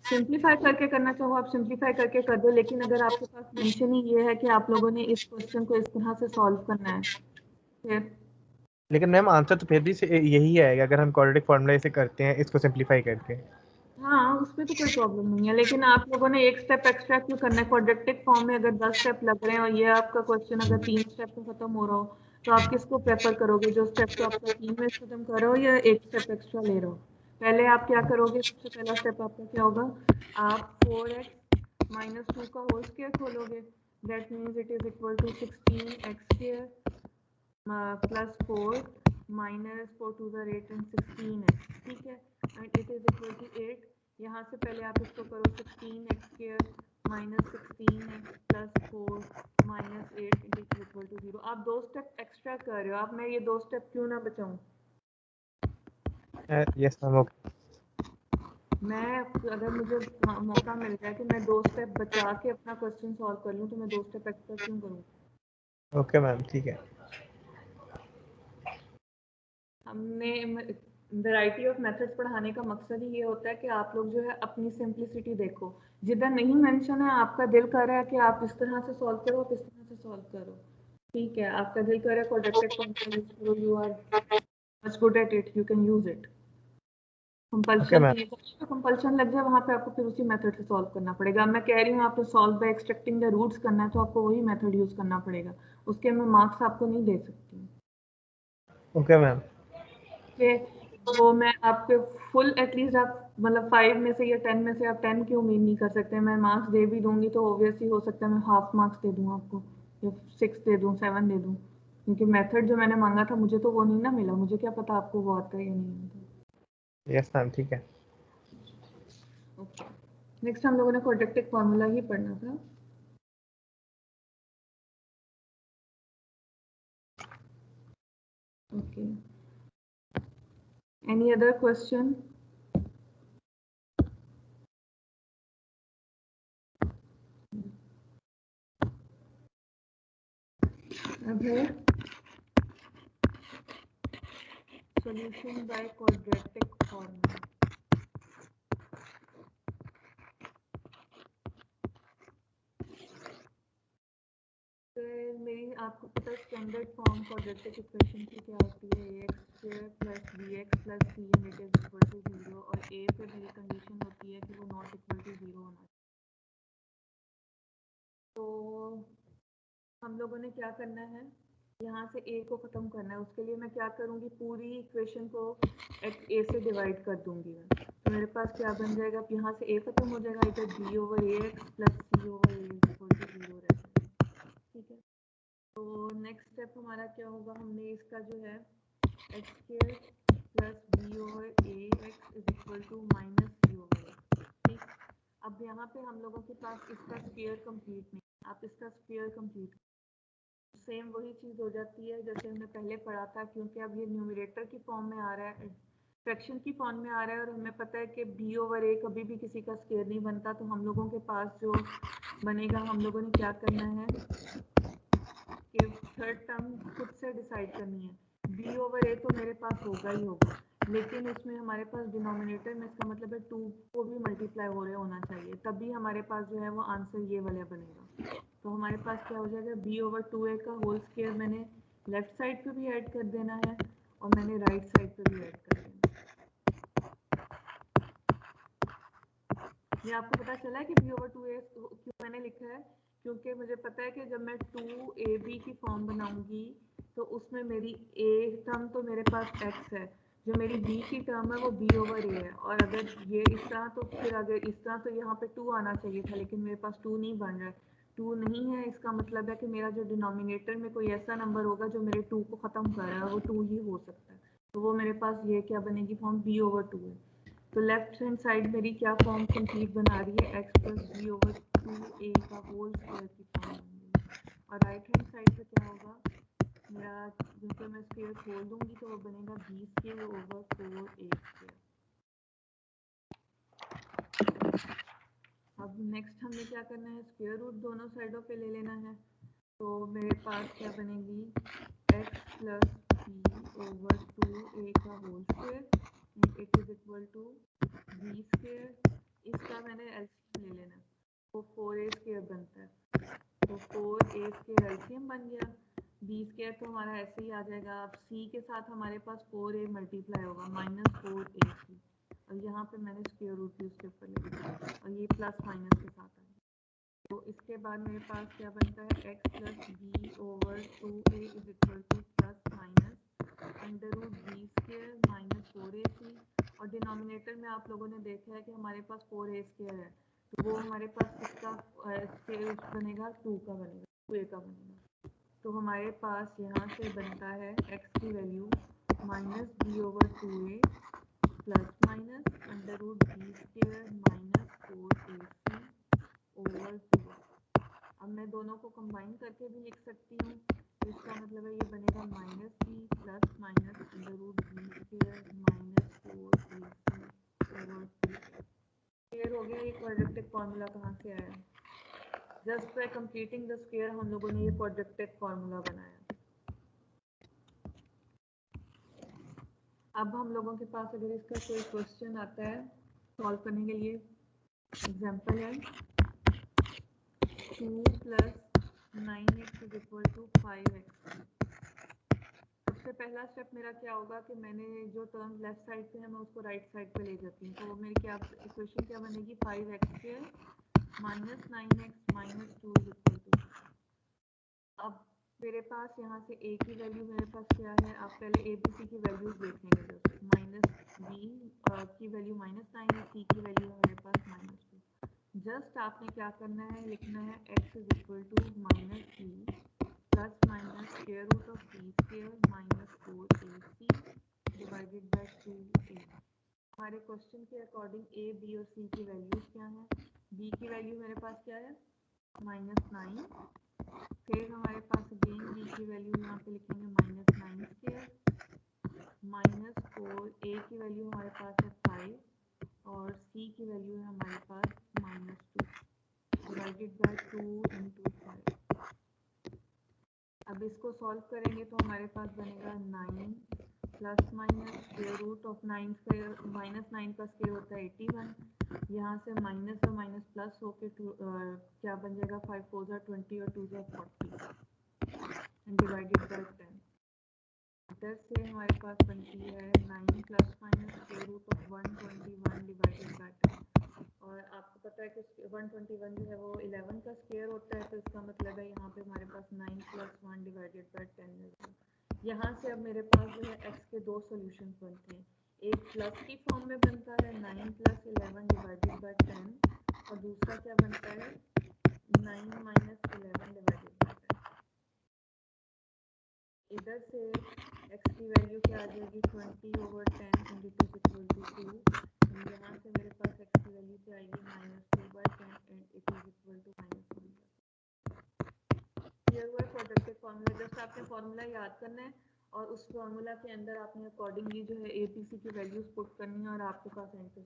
सिंप्लीफाई करके करना चाहो आप सिंप्लीफाई करके कर दो, लेकिन अगर आपके पास मेंशन ही ये है कि आप लोगों ने इस क्वेश्चन को इस तरह से सॉल्व करना है, फिर लेकिन मैम आंसर तो फिर भी यही आएगा अगर हम क्वाड्रेटिक फार्मूला से करते हैं इसको सिंपलीफाई करके। हाँ उसमें तो कोई प्रॉब्लम नहीं है, लेकिन आप लोगों ने एक स्टेप एक्स्ट्रा क्यों करना है। क्वाड्रेटिक फॉर्म में अगर 10 स्टेप लग रहे हैं और ये आपका क्वेश्चन अगर 3 स्टेप में खत्म हो रहा हो, तो आप किसको प्रेफर करोगे, जो स्टेप तो आपका 3 में खत्म कर रहे हो या एक स्टेप एक्स्ट्रा ले रहे हो। पहले आप क्या करोगे, सबसे पहला स्टेप आपका क्या होगा, आप 4x माइनस 2 का होल स्क्वायर खोलोगे, that means it is equal to 16x square plus 4 minus 4 to the 8 and 16x, ठीक है, and it is equal to 8। यहाँ से पहले आप इसको करो 16x square minus 16x plus 4 minus 8 it is equal to 0। आप 2 स्टेप एक्स्ट्रा कर रहे हो, आप मैं ये 2 स्टेप क्यों ना बचाऊं। Yes ma'am okay. मैं अगर मुझे मौका मिल जाए कि मैं 2 स्टेप बचा के अपना क्वेश्चन सॉल्व कर लूँ, तो मैं 2 स्टेप एक्स्ट्रा क्यों करूँ। ओके मैम ठीक है। हमने वैरायटी ऑफ मेथड्स पढ़ाने का मकसद ही ये होता है कि आप लोग जो है अपनी सिंप्लिसिटी देखो, जिधर नहीं मेंशन है आपका दिल कर रहा है कि आप इस तरह से सॉल्व करो, आप इस तरह से सॉल्व करो, ठीक है, आपका दिल कर रहा है क्वाड्रेटिक फॉर्मूला यूज करो, you are much good at it, you can use it. Compulsion नहीं है, तो कंपल्शन लग जाए वहाँ पे आपको फिर उसी मेथड से सॉल्व करना पड़ेगा। मैं कह रही हूँ आपको solve by extracting the roots करना है तो आपको वही मेथड यूज करना पड़ेगा, उसके मैं मार्क्स आपको नहीं दे सकती। Okay ma'am. वो मैं आपके फुल एटलीस्ट आप मतलब 5 में से या 10 में से आप 10 की उम्मीद नहीं कर सकते। मैं मार्क्स दे भी दूंगी तो ऑब्वियसली हो सकता है मैं हाफ मार्क्स दे दूँ आपको, या 6 दे दूँ, 7 दे दूँ, क्योंकि मेथड जो मैंने मांगा था मुझे तो वो नहीं ना मिला। मुझे क्या पता आपको वो आता है या नहीं आता। यस मैम, ठीक है। ओके, नेक्स्ट हम लोगों ने क्वाड्रेटिक फार्मूला ही पढ़ना था। Okay, any other question? अब है सॉल्यूशन बाय क्वाड्रेटिक फार्मूला। मेरी आपको पता है स्टैंडर्ड फॉर्म क्वाड्रेटिक इक्वेशन की क्या होती है, ax² + bx + c and it is equal to 0, और a पे मेरी कंडीशन होती है कि वो नॉट इक्वल टू 0 होना चाहिए। तो हम लोगों ने क्या करना है, यहाँ से a को ख़त्म करना है। उसके लिए मैं क्या करूँगी, पूरी इक्वेशन को a से डिवाइड कर दूँगी मैं। तो मेरे पास क्या बन जाएगा, यहाँ से a ख़त्म हो जाएगा, इधर b/ax + c/a is equal to 0 रह जाएगा। ठीक है, तो नेक्स्ट स्टेप हमारा क्या होगा, हमने इसका जो है x² + b/ax is equal to -c/a। ठीक, अब यहाँ पे हम लोगों के पास इसका स्क्वायर कंप्लीट नहीं, आप इसका स्क्वायर कंप्लीट, सेम वही चीज़ हो जाती है जैसे हमने पहले पढ़ा था, क्योंकि अब ये न्यूमरेटर की फॉर्म में आ रहा है, फ्रैक्शन की फॉर्म में आ रहा है, और हमें पता है कि b/a कभी भी किसी का स्क्वायर नहीं बनता। तो हम लोगों के पास जो बनेगा, हम लोगों ने क्या करना है कि थर्ड टर्म खुद से डिसाइड करनी है। b/a तो मेरे पास होगा ही होगा, लेकिन इसमें हमारे पास डिनोमिनेटर में, इसका मतलब है 2 को भी मल्टीप्लाई हो रहे होना चाहिए, तभी हमारे पास जो है वो आंसर ये वाला बनेगा। तो हमारे पास क्या हो जाएगा, b/2a का होल स्क्वायर मैंने लेफ्ट साइड पे भी ऐड कर देना है और मैंने राइट साइड पे भी ऐड कर देना है। ये आपको पता चला है कि b/2a क्यों मैंने लिखा है, क्योंकि मुझे पता है कि जब मैं 2ab की फॉर्म बनाऊंगी तो उसमें मेरी a टर्म तो मेरे पास x है, जो मेरी b की टर्म है वो b/a है, और अगर ये इस तरह तो फिर अगर इस तरह तो यहाँ पे 2 आना चाहिए था, लेकिन मेरे पास 2 नहीं बन रहा है। 2 नहीं है, इसका मतलब है कि मेरा जो डिनोमिनेटर में कोई ऐसा नंबर होगा जो मेरे 2 को ख़त्म कर रहा है, वो 2 ही हो सकता है। तो वो मेरे पास ये क्या बनेगी फॉर्म, b/2 है। तो लेफ्ट हैंड साइड मेरी क्या फॉर्म कंप्लीट बना रही है, x + b/2a का होल स्क्वायर की फॉर्म बन गई। और राइट हैंड साइड पे क्या होगा मेरा, जैसे मैं स्क्वायर खोल दूंगी तो वो बनेगा b²/4a²। अब नेक्स्ट हमें क्या करना है, स्क्वायर रूट दोनों साइडों पे ले लेना है। तो मेरे पास क्या बनेगी, x + b/2a का whole square and it is equal to b²। इसका मैंने एलसीएम ले लेना, तो 4a² बनता है, तो 4a² एलसीएम बन गया। b² तो हमारा ऐसे ही आ जाएगा। अब c के साथ हमारे पास 4a मल्टीप्लाई होगा -4ac, और यहाँ पे मैंने स्क्वायर रूट भी उसके ऊपर ले लिया, और ये प्लस माइनस के साथ आ गया। तो इसके बाद मेरे पास क्या बनता है, x + b/2a is equal to ±√b² - 4ac, और डिनोमिनेटर में आप लोगों ने देखा है कि हमारे पास 4a² है, तो वो हमारे पास किसका बनेगा, 2 का बनेगा, 2a का बनेगा। तो हमारे पास यहाँ से बनता है x की वैल्यू -b/2a ±√b²-4ac/2। अब मैं दोनों को कंबाइन करके भी लिख सकती हूँ, तो इसका मतलब है ये बनेगा -b ±√b²-4ac/2। क्लियर हो गया ये क्वाड्रेटिक फार्मूला कहाँ से आया। Just by completing the square हम लोगों ने ये क्वाड्रेटिक फार्मूला बनाया। अब हम लोगों के पास अगर इसका कोई क्वेश्चन आता है सॉल्व करने के लिए, एग्जांपल है 2 + 9x is equal to 5x। सबसे पहला स्टेप मेरा क्या होगा कि मैंने जो टर्म लेफ्ट साइड पे है मैं उसको राइट साइड पे ले जाती हूँ। तो मेरी क्या इक्वेशन क्या बनेगी, 5x² minus 9x minus 2 is equal to. अब मेरे पास यहाँ से a की वैल्यू मेरे पास क्या है, आप पहले a b c की वैल्यूज देख लेंगे। जस्ट माइनस b की वैल्यू -9 है, c की वैल्यू है मेरे पास -2। जस्ट आपने क्या करना है, लिखना है x is equal to minus b plus minus square root of b square minus 4ac divided by 2a। हमारे क्वेश्चन के अकॉर्डिंग a b और c की वैल्यूज क्या है। b की वैल्यू मेरे पास क्या है, -9। फिर हमारे पास अगेन b की वैल्यू यहाँ पे लिखेंगे -9 स्क्वायर माइनस 4, a की वैल्यू हमारे पास है 5 और c की वैल्यू है हमारे पास -2 डिवाइडेड बाय 2 इंटू 5। अब इसको सॉल्व करेंगे तो हमारे पास बनेगा 9 plus minus square root of 9 square -9 का स्क्वायर होता है 81। यहाँ से माइनस और माइनस प्लस होके क्या बन जाएगा, 5 4 जा 20 और 2 जा 40 डिवाइडेड बाय 10। इधर से हमारे पास बनती है 9 plus minus square root of 121 divided by 10। और आपको पता है कि 121 जो है वो 11 का स्क्वायर होता है, तो इसका मतलब है यहाँ पे हमारे पास 9 प्लस 1 डिवाइडेड बाय 10 है। यहाँ से अब मेरे पास जो है x के दो सॉल्यूशंस बनते हैं। एक प्लस की फॉर्म में बनता है 9 प्लस 11 डिवाइडेड बाय 10 और दूसरा क्या बनता है 9 माइनस 11 डिवाइडेड बाय 10। इधर से x की वैल्यू क्या आ जाएगी 20/10 इंटू 2 यहाँ से मेरे पास x की वैल्यू क्या आएगी -2/10 and it is equal to -1। ये हुआ क्वाड्रेटिक फार्मूला। जस्ट आपने फार्मूला याद करना है और उस फार्मूला के अंदर आपने अकॉर्डिंगली जो है APC की वैल्यूज पुट करनी है और आपके पास आंसर।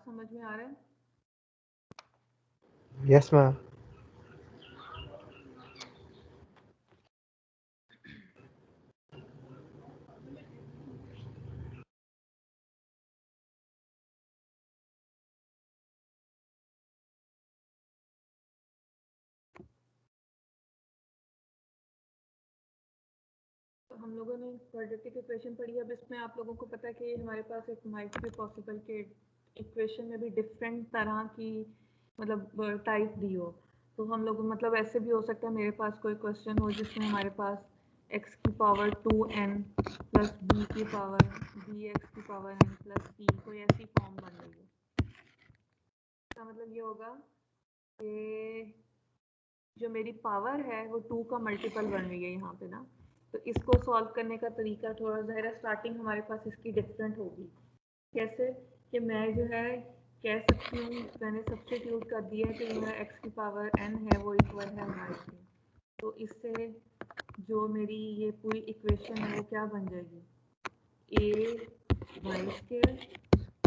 समझ में आ रहा है? Yes ma'am. हम लोगों ने क्वाड्रेटिक इक्वेशन पढ़ी है। अब इसमें आप लोगों को पता है कि हमारे पास एक माइट भी पॉसिबल के इक्वेशन में भी डिफरेंट तरह की मतलब टाइप दी हो। तो हम लोग मतलब ऐसे भी हो सकता है मेरे पास कोई क्वेश्चन हो जिसमें हमारे पास x की पावर 2n प्लस b की पावर bx की पावर n प्लस p कोई ऐसी फॉर्म बन रही है। इसका मतलब ये होगा कि जो मेरी पावर है वो 2 का मल्टीपल बन रही है यहाँ पे ना। तो इसको सॉल्व करने का तरीका थोड़ा ज़ाहिर है स्टार्टिंग हमारे पास इसकी डिफरेंट होगी। कैसे कि मैं जो है कह सकती हूँ, मैंने सब्स्टिट्यूट कर दिया है कि यह x की पावर n है वो इक्वल है y के। तो इससे जो मेरी ये पूरी इक्वेशन है वो क्या बन जाएगी, a²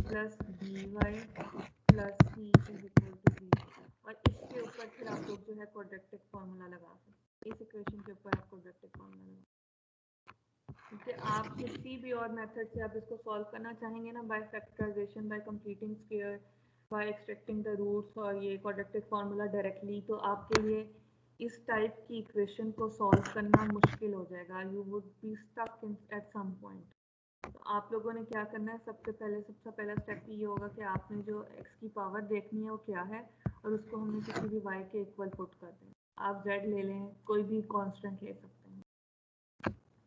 plus by plus c is equal to 0। और इसके ऊपर फिर आप लोग जो है क्वाड्रेटिक फार्मूला लगा सकते हैं। इस इक्वेशन के ऊपर आप क्वाड्रेटिक फार्मूला लगा, क्योंकि आप किसी भी और मेथड से आप इसको सॉल्व करना चाहेंगे ना, by factorization, by completing square, by extracting the roots और ये क्वाड्रेटिक फार्मूला डायरेक्टली, तो आपके लिए इस टाइप की इक्वेशन को सॉल्व करना मुश्किल हो जाएगा। You would be stuck in at some point. तो आप लोगों ने क्या करना है, सबसे पहला स्टेप ये होगा कि आपने जो x की पावर देखनी है वो क्या है और उसको हमने किसी भी y के इक्वल पुट कर दें। आप z ले लें, कोई भी कांस्टेंट ले सकते हैं।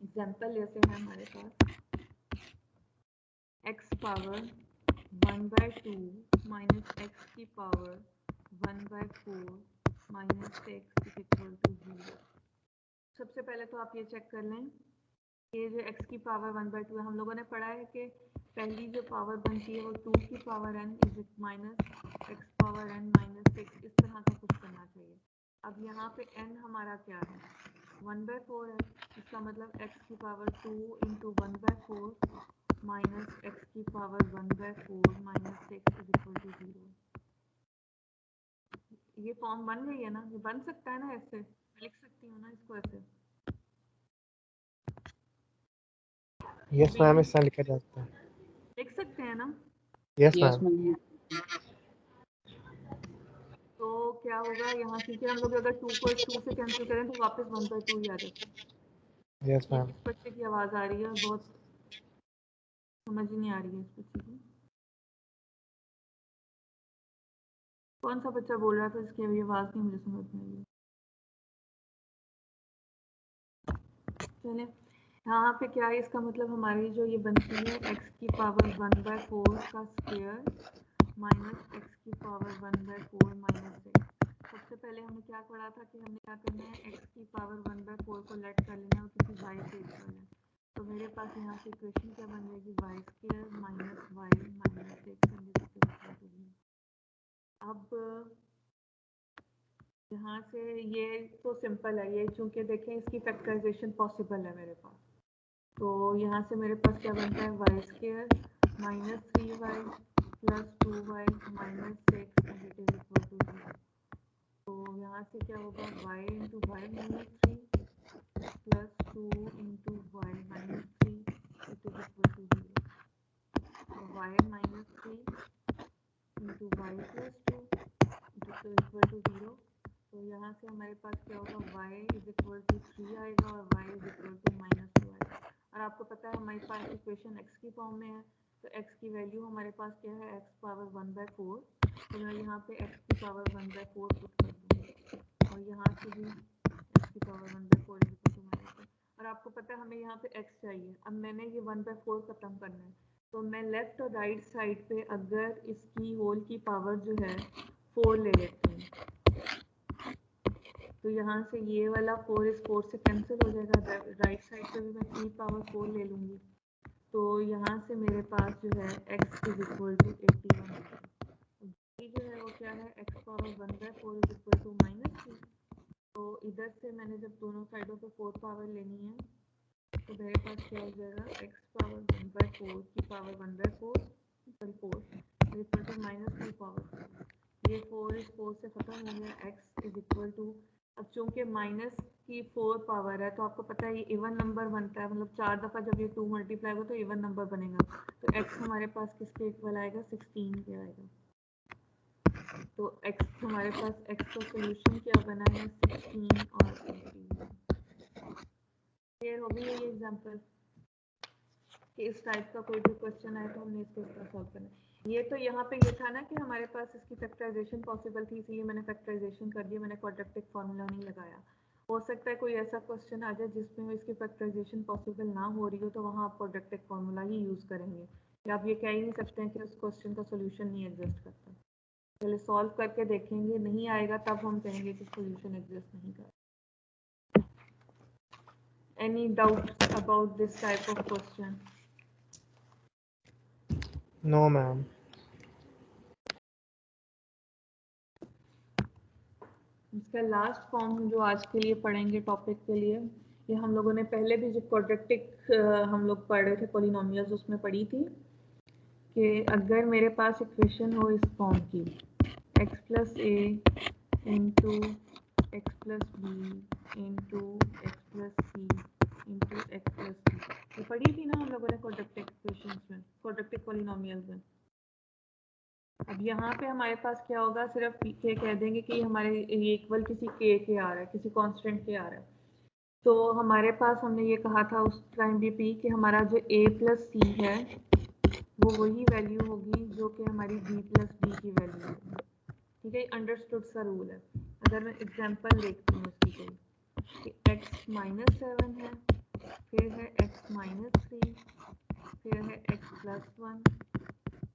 एग्जांपल जैसे है हमारे पास x पावर 1/2 माइनस x की power 1/4 minus x is equal to 0। सबसे पहले तो आप ये चेक कर लें ये जो x की पावर 1/2 है, हम लोगों ने पढ़ा है कि पहली जो पावर बनती है वो 2 की power n is minus x power n minus 6, इस तरह का कुछ करना चाहिए। अब यहाँ पे n हमारा क्या है 1/4 है, इसका मतलब x की पावर 2 इंटू 1/4 माइनस x की power 1/4 minus 6 is equal to 0। ये फॉर्म बन गई है ना, ये बन सकता है ना, ऐसे लिख सकती हूँ ना इसको ऐसे। यस मैम, इस तरह लिखा जाता है। लिख सकते हैं ना। Yes yes ma'am. मैम। क्या होगा यहाँ, क्योंकि हम लोग अगर 2 को 2 से कैंसिल करें तो वापस 1/2 ही आ जाता है। Yes ma'am. इस बच्चे की आवाज़ आ रही है और बहुत समझ ही नहीं आ रही है इस बच्चे की। कौन सा बच्चा बोल रहा था इसकी अभी आवाज़ नहीं मुझे समझ में आई। चलिए यहाँ पे क्या है, इसका मतलब हमारी जो ये बनती है x की पावर 1/4 का स्क्वायर माइनस x की पावर 1/4 माइनस 6। सबसे पहले हमने क्या पढ़ा था कि हमने क्या करना है, x की पावर 1/4 को लेट कर लेना और किसी y से इक्वल है। तो मेरे पास यहाँ से इक्वेशन क्या बन जाएगी, y square minus y minus 6। अब यहाँ से ये तो सिंपल है, ये चूंकि देखें इसकी फैक्टराइजेशन पॉसिबल है मेरे पास, तो यहाँ से मेरे पास क्या बनता है, Y square minus 3y plus 2y minus 6 and it is equal to 0। तो यहाँ से क्या होगा, y into Y minus 3 plus 2 into Y minus 3 it is equal to 0। Y minus 3 into Y plus 2 it is equal to 0। तो यहाँ से हमारे पास क्या होगा, y इज इक्वल टू 3 आएगा और y is equal to minus 2 आएगा। और आपको पता है हमारे पास इक्वेशन x की फॉर्म में है, तो x की वैल्यू हमारे पास क्या है, x पावर 1/4। तो मैं यहाँ पे x की पावर 1/4 पुट कर दूँगी और यहाँ से भी x की power 1/4 is equal to minus 2। और आपको पता है हमें यहाँ पे x चाहिए। अब मैंने ये 1/4 खत्म करना है, तो मैं लेफ्ट और राइट साइड पे अगर इसकी होल की पावर जो है 4 ले लेती हूँ, तो यहाँ से ये वाला 4 इस 4 से कैंसिल हो जाएगा। राइट साइड पे भी मैं 3 पावर 4 ले लूँगी, तो यहाँ से मेरे पास जो है x इज इक्वल टू 81 जो है वो क्या है, x power 1/4 is equal to minus 3। तो इधर से मैंने जब दोनों साइडों पे 4 पावर लेनी है, तो मेरे पास क्या हो जाएगा, x पावर 1/4 की power 1/4 is equal to minus 3 power 4। ये 4 इस 4 से खत्म हो गया, x इज इक्वल टू, अब चूंकि माइनस की 4 पावर है तो आपको पता है ये इवन नंबर बनता है, मतलब 4 दफ़ा जब ये 2 मल्टीप्लाई होगा तो इवन नंबर बनेगा। तो x हमारे पास किसके इक्वल आएगा, 16 के आएगा। तो x हमारे पास, x का सोल्यूशन क्या बना है, 16 और 18। क्लियर हो गई है ये एग्जांपल कि इस टाइप का कोई भी क्वेश्चन आए तो हमने इसको इस तरह सॉल्व करना है। ये तो यहाँ पे ये था ना कि हमारे पास इसकी फैक्टराइजेशन पॉसिबल थी, इसलिए मैंने फैक्टराइजेशन कर दिया, मैंने क्वाड्रेटिक फार्मूला नहीं लगाया। हो सकता है कोई ऐसा क्वेश्चन आ जाए जिसमें इसकी फैक्टराइजेशन पॉसिबल ना हो रही हो, तो वहाँ आप क्वाड्रेटिक फार्मूला ही यूज़ करेंगे, या आप ये कह ही नहीं सकते हैं कि उस क्वेश्चन का सोल्यूशन नहीं एग्जिस्ट करता। पहले सॉल्व करके देखेंगे, नहीं आएगा तब हम कहेंगे कि सोल्यूशन एग्जिस्ट नहीं करता। Any doubt about this type of question? No ma'am. इसका लास्ट फॉर्म जो आज के लिए पढ़ेंगे टॉपिक के लिए, ये हम लोगों ने पहले भी जो क्वाड्रेटिक हम लोग पढ़ रहे थे पॉलिनोमियल्स, उसमें पढ़ी थी कि अगर मेरे पास इक्वेशन हो इस फॉर्म की, x plus A into X plus B into X plus C into X plus D, ये पढ़ी थी ना हम लोगों ने क्वाड्रेटिक इक्वेशंस में, क्वाड्रेटिक पॉलिनोमियल्स में। अब यहाँ पे हमारे पास क्या होगा, सिर्फ के कह देंगे कि हमारे ये इक्वल किसी के आ रहा है, किसी कांस्टेंट के आ रहा है। तो हमारे पास हमने ये कहा था उस टाइम भी पी कि हमारा जो a प्लस सी है वो वही वैल्यू होगी जो कि हमारी b प्लस डी की वैल्यू होगी। ठीक है, अंडरस्टूड सा रूल है। अगर मैं एग्जांपल देखती हूँ इसकी कोई कि x माइनस 7 है, फिर है x माइनस 3, फिर है x प्लस 1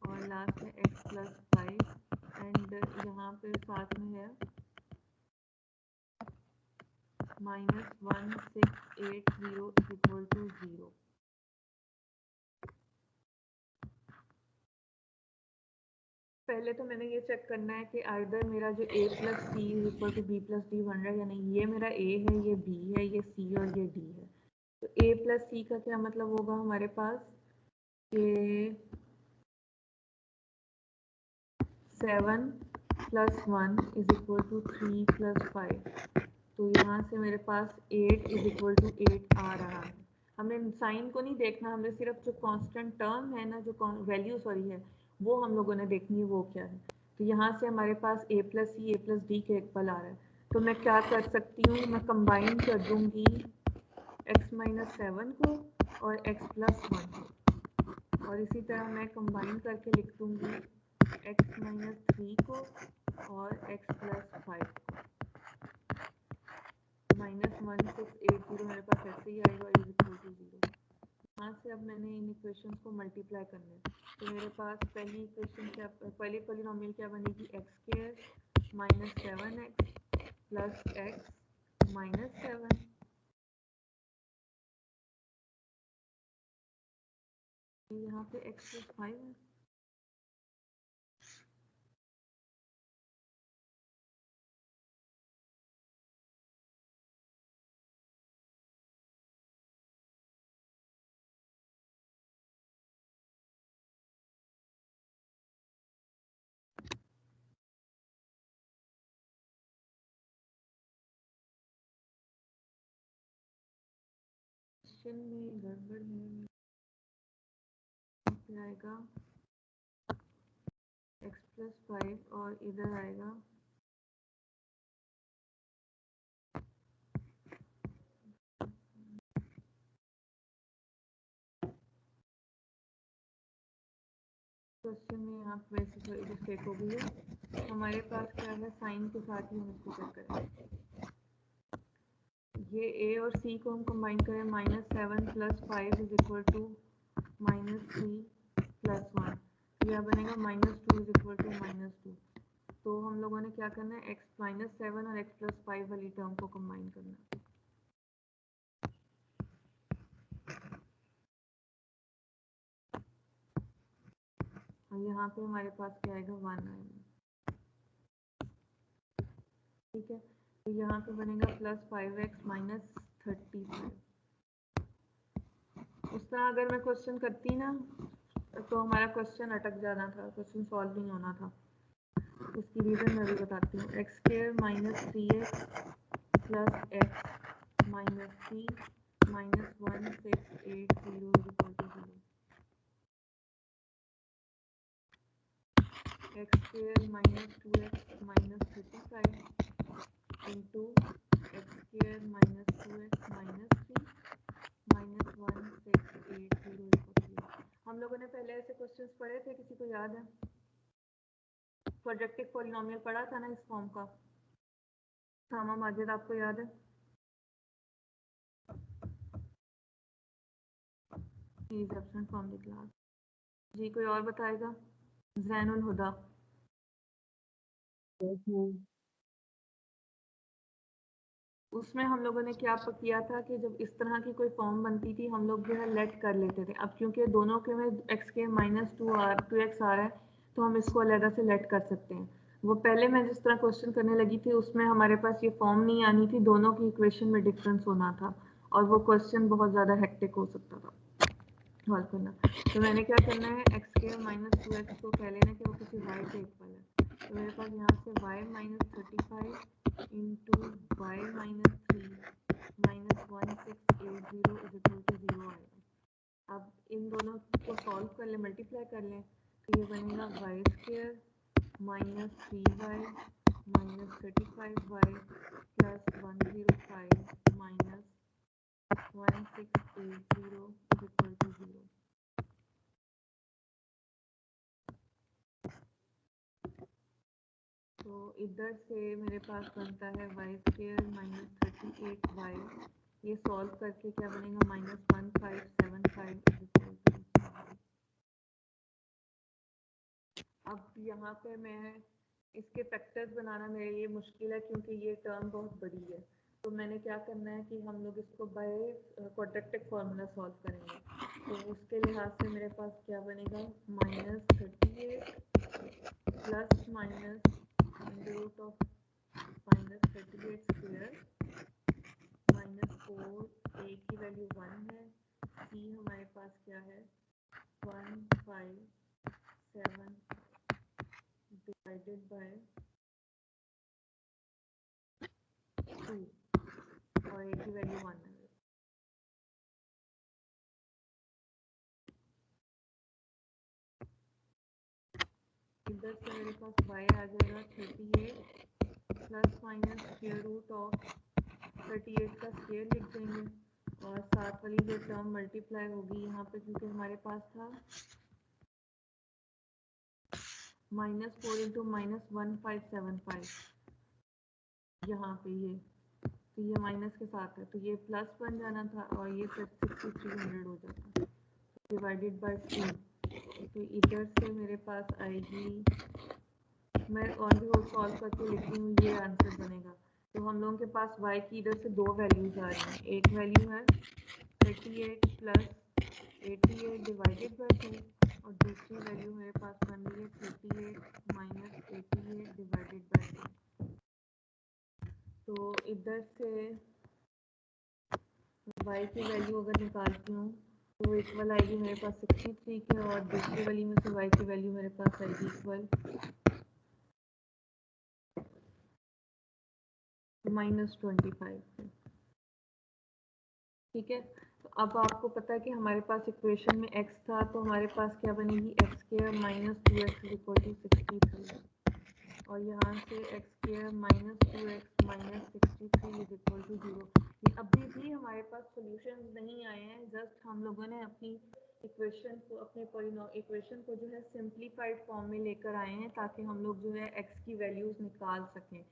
और लास्ट है x प्लस 5 एंड यहाँ पे साथ में है -1680 इज इक्वल टू 0। पहले तो मैंने ये चेक करना है कि आइदर मेरा जो a plus C is equal to B plus D बन रहा है या नहीं। ये मेरा a है, ये b है, ये c और ये d है। तो a प्लस सी का क्या मतलब होगा हमारे पास कि 7 plus 1 is equal to 3 plus 5। तो यहाँ से मेरे पास 8 इज इक्वल टू 8 आ रहा है। हमें साइन को नहीं देखना, हमें सिर्फ जो कांस्टेंट टर्म है ना, जो वैल्यू सॉरी है, वो हम लोगों ने देखनी है वो क्या है। तो यहाँ से हमारे पास a plus C A plus D के इक्वल आ रहा है। तो मैं क्या कर सकती हूँ, मैं कंबाइन कर दूँगी x माइनस 7 को और x प्लस 1 को, और इसी तरह मैं कंबाइन करके लिख दूँगी x माइनस 3 को और x प्लस 5 को। -1680 मेरे पास ऐसे ही आएगा इज इक्वल टू 0। यहाँ से अब मैंने इन इक्वेशंस को मल्टीप्लाई करना है, तो मेरे पास पहली इक्वेशन क्या, पहली पॉलीनोमियल क्या बनेगी, x square minus 7x plus X minus 7, यहाँ पे x प्लस 5 है। क्वेश्चन में गड़बड़ है, फिर आएगा x प्लस 5 और इधर आएगा क्वेश्चन में, यहाँ पे वैसे थोड़ी मिस्टेक हो गई है। हमारे पास क्या है, साइन के साथ ही हम इसको चेक करें। ये a और c को हम कंबाइन करें, -7 plus 5 is equal to -3 plus 1, यह बनेगा -2 इज इक्वल टू -2। तो हम लोगों ने क्या करना है, x -7 और x प्लस 5 वाली टर्म को कंबाइन करना है। और यहाँ पे हमारे पास क्या आएगा, 1 आएगा, ठीक है। तो यहाँ पे बनेगा प्लस 5x माइनस 35। उस तरह अगर मैं क्वेश्चन करती ना तो हमारा क्वेश्चन अटक जाना था, क्वेश्चन सॉल्व नहीं होना था। इसकी रीज़न मैं भी बताती हूँ। X square minus 3x plus X minus 3 minus 1680 equal to 0। X square minus 2x minus 35 into X square minus 2x minus 3 minus 1680 equal to 0। हम लोगों ने पहले ऐसे क्वेश्चंस पढ़े थे, किसी को याद है? क्वाड्रेटिक पॉलिनोमियल पढ़ा था ना इस फॉर्म का। सामा माजिद, आपको याद है? He is absent from the class. जी, कोई और बताएगा? ज़ैनुल हुदा। उसमें हम लोगों ने क्या किया था कि जब इस तरह की कोई फॉर्म बनती थी हम लोग जो है लेट कर लेते थे। अब क्योंकि दोनों के में एक्स के -2x आ रहा है तो हम इसको अलग से लेट कर सकते हैं। वो पहले मैं जिस तरह क्वेश्चन करने लगी थी उसमें हमारे पास ये फॉर्म नहीं आनी थी, दोनों की इक्वेशन में डिफरेंस होना था और वो क्वेश्चन बहुत ज़्यादा हेक्टिक हो सकता था सॉल्व करना। तो मैंने क्या करना है, एक्स के -2x को कह लेना कि वो किसी y के इक्वल है। तो मेरे पास यहाँ से y -35 into y -3 -1680 is equal to 0 आएगा। अब इन दोनों को सॉल्व कर लें, मल्टीप्लाई कर लें, तो ये बनेगा y square minus 3y minus 35y plus 105 minus 1680 is equal to 0। तो इधर से मेरे पास बनता है y स्क्वायर माइनस 38y, ये सॉल्व करके क्या बनेगा, -1575 इज इक्वल टू 0। अब यहाँ पे मैं इसके फैक्टर्स बनाना मेरे लिए मुश्किल है क्योंकि ये टर्म बहुत बड़ी है। तो मैंने क्या करना है कि हम लोग इसको बाय क्वाड्रेटिक फार्मूला सॉल्व करेंगे। तो उसके लिहाज से मेरे पास क्या बनेगा, -38 plus minus root of -38 square -4, a की वैल्यू 1 है, c हमारे पास क्या है 157 डिवाइडेड बाय 2 और a की वैल्यू 1 है। इधर से मेरे पास y आ जाएगा 38 plus minus square root of 38 का स्क्वायर लिख देंगे और साथ वाली जो टर्म मल्टीप्लाई होगी यहाँ पे क्योंकि हमारे पास था -4 इंटू -1575 यहाँ पे ये तो ये माइनस के साथ है तो ये प्लस बन जाना था और ये फिर 6300 हो जाता डिवाइडेड बाय 2 तो इधर से मेरे पास आएगी मैं ऑन दी होल सॉल्व करके लिखती हूँ ये आंसर बनेगा तो हम लोगों के पास y की इधर से दो वैल्यूज आ रही हैं एक वैल्यू है 38 प्लस 88 डिवाइडेड बाय 2 और दूसरी वैल्यू मेरे पास बन रही है 38 माइनस 88 डिवाइडेड बाय 2 तो इधर से y की वैल्यू अगर निकालती हूँ तो इक्वल आएगी मेरे पास 63 के और दूसरी वाली में से y की वैल्यू मेरे पास आएगी इक्वल -25। ठीक है तो अब आपको पता है कि हमारे पास इक्वेशन में x था तो हमारे पास क्या बनेगी x square minus 2x equal to 63 और यहाँ से x square minus 2x minus 63 is equal to 0। अभी भी हमारे पास सॉल्यूशन नहीं आए हैं जस्ट हम लोगों ने अपनी इक्वेशन को इक्वेशन को जो है सिंप्लीफाइड फॉर्म में लेकर आए हैं ताकि हम लोग जो है x की वैल्यूज निकाल सकें।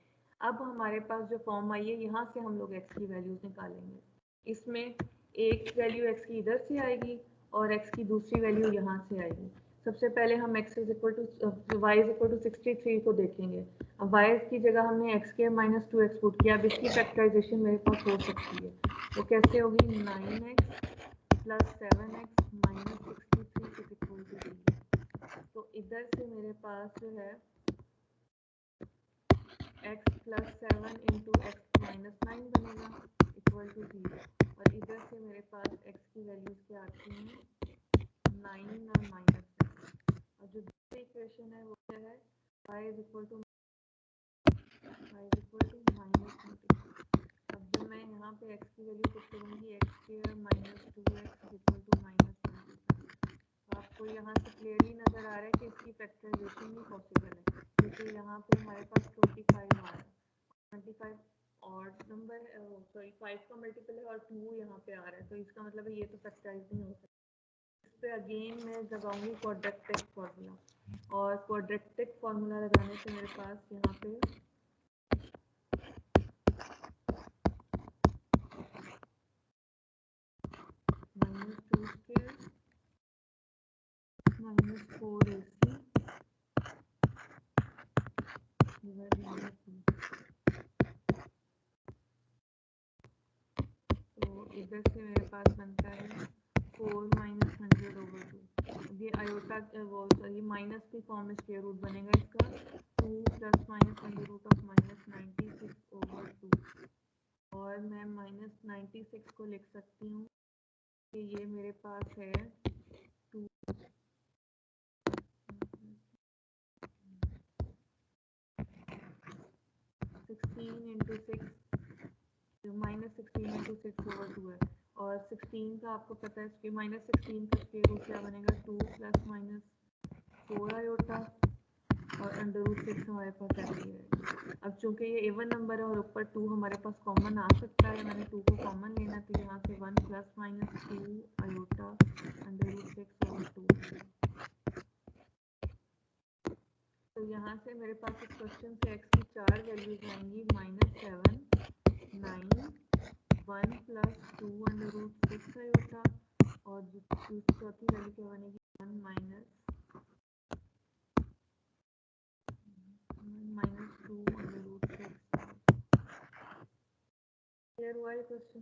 अब हमारे पास जो फॉर्म आई है यहाँ से हम लोग x की वैल्यूज निकालेंगे। इसमें एक वैल्यू x की इधर से आएगी और x की दूसरी वैल्यू यहाँ से आएगी। सबसे पहले हम x is equal to y is equal to 63 को देखेंगे। अब y की जगह हमने x के माइनस 2x पुट किया। अब इसकी फैक्टराइजेशन मेरे पास हो सकती है वो कैसे होगी 9x plus 7x minus 63 is equal to 0। तो इधर से मेरे पास जो है x plus 7 into X minus 9 बनेगा इक्वल टू 0 और इधर से मेरे पास x की वैल्यूज क्या आती हैं 9 और माइनस 7 और जो दूसरी इक्वेशन है वो क्या है y is equal to minus 20। अब जब मैं यहाँ पे x की वैल्यू पुट करूँगी x square minus 2x is equal to minus 25। आपको यहाँ से क्लियरली नज़र आ रहा है कि इसकी फैक्टराइजेशन नहीं पॉसिबल है क्योंकि यहाँ पे हमारे पास 25 आ रहा है 25 और नंबर सॉरी 5 का मल्टीपल है और 2 यहाँ पे आ रहा है तो इसका मतलब है ये तो फैक्टराइज नहीं हो सकता। इस पे अगेन मैं लगाऊंगी क्वाड्रेटिक फार्मूला और क्वाड्रेटिक फार्मूला लगाने से मेरे पास यहाँ पे -2 स्क्वायर -4ac डिवाइडेड बाय 2 तो इधर से मेरे पास बनता है 4 माइनस 100/2। ये आयोटा वो सॉरी माइनस की फॉर्म में स्क्वायर रूट बनेगा इसका 2 plus minus under root of minus 96/2 और मैं माइनस 96 को लिख सकती हूँ कि ये मेरे पास है 2 16 इंटू 6 माइनस 16 इंटू 6/2 है और 16 का आपको पता है इसके माइनस 16 का स्क्वायर रूट क्या बनेगा 2 प्लस माइनस 4 आयोटा और अंडर रूट 6 हमारे पास ऐसे है। अब चूंकि ये इवन नंबर है और ऊपर 2 हमारे पास कॉमन आ सकता है मैंने 2 को कॉमन लेना तो यहाँ से 1 plus minus 2 iota under root 6/2। तो यहाँ से मेरे पास इस क्वेश्चन से x की 4 वैल्यूज आएंगी -7 9 1 प्लस 2 अंडर रूट 6 आयोटा और चौथी वैल्यू क्या बनेगी 1 माइनस 2 अंडर रूट 6। क्लियर हुआ ये question?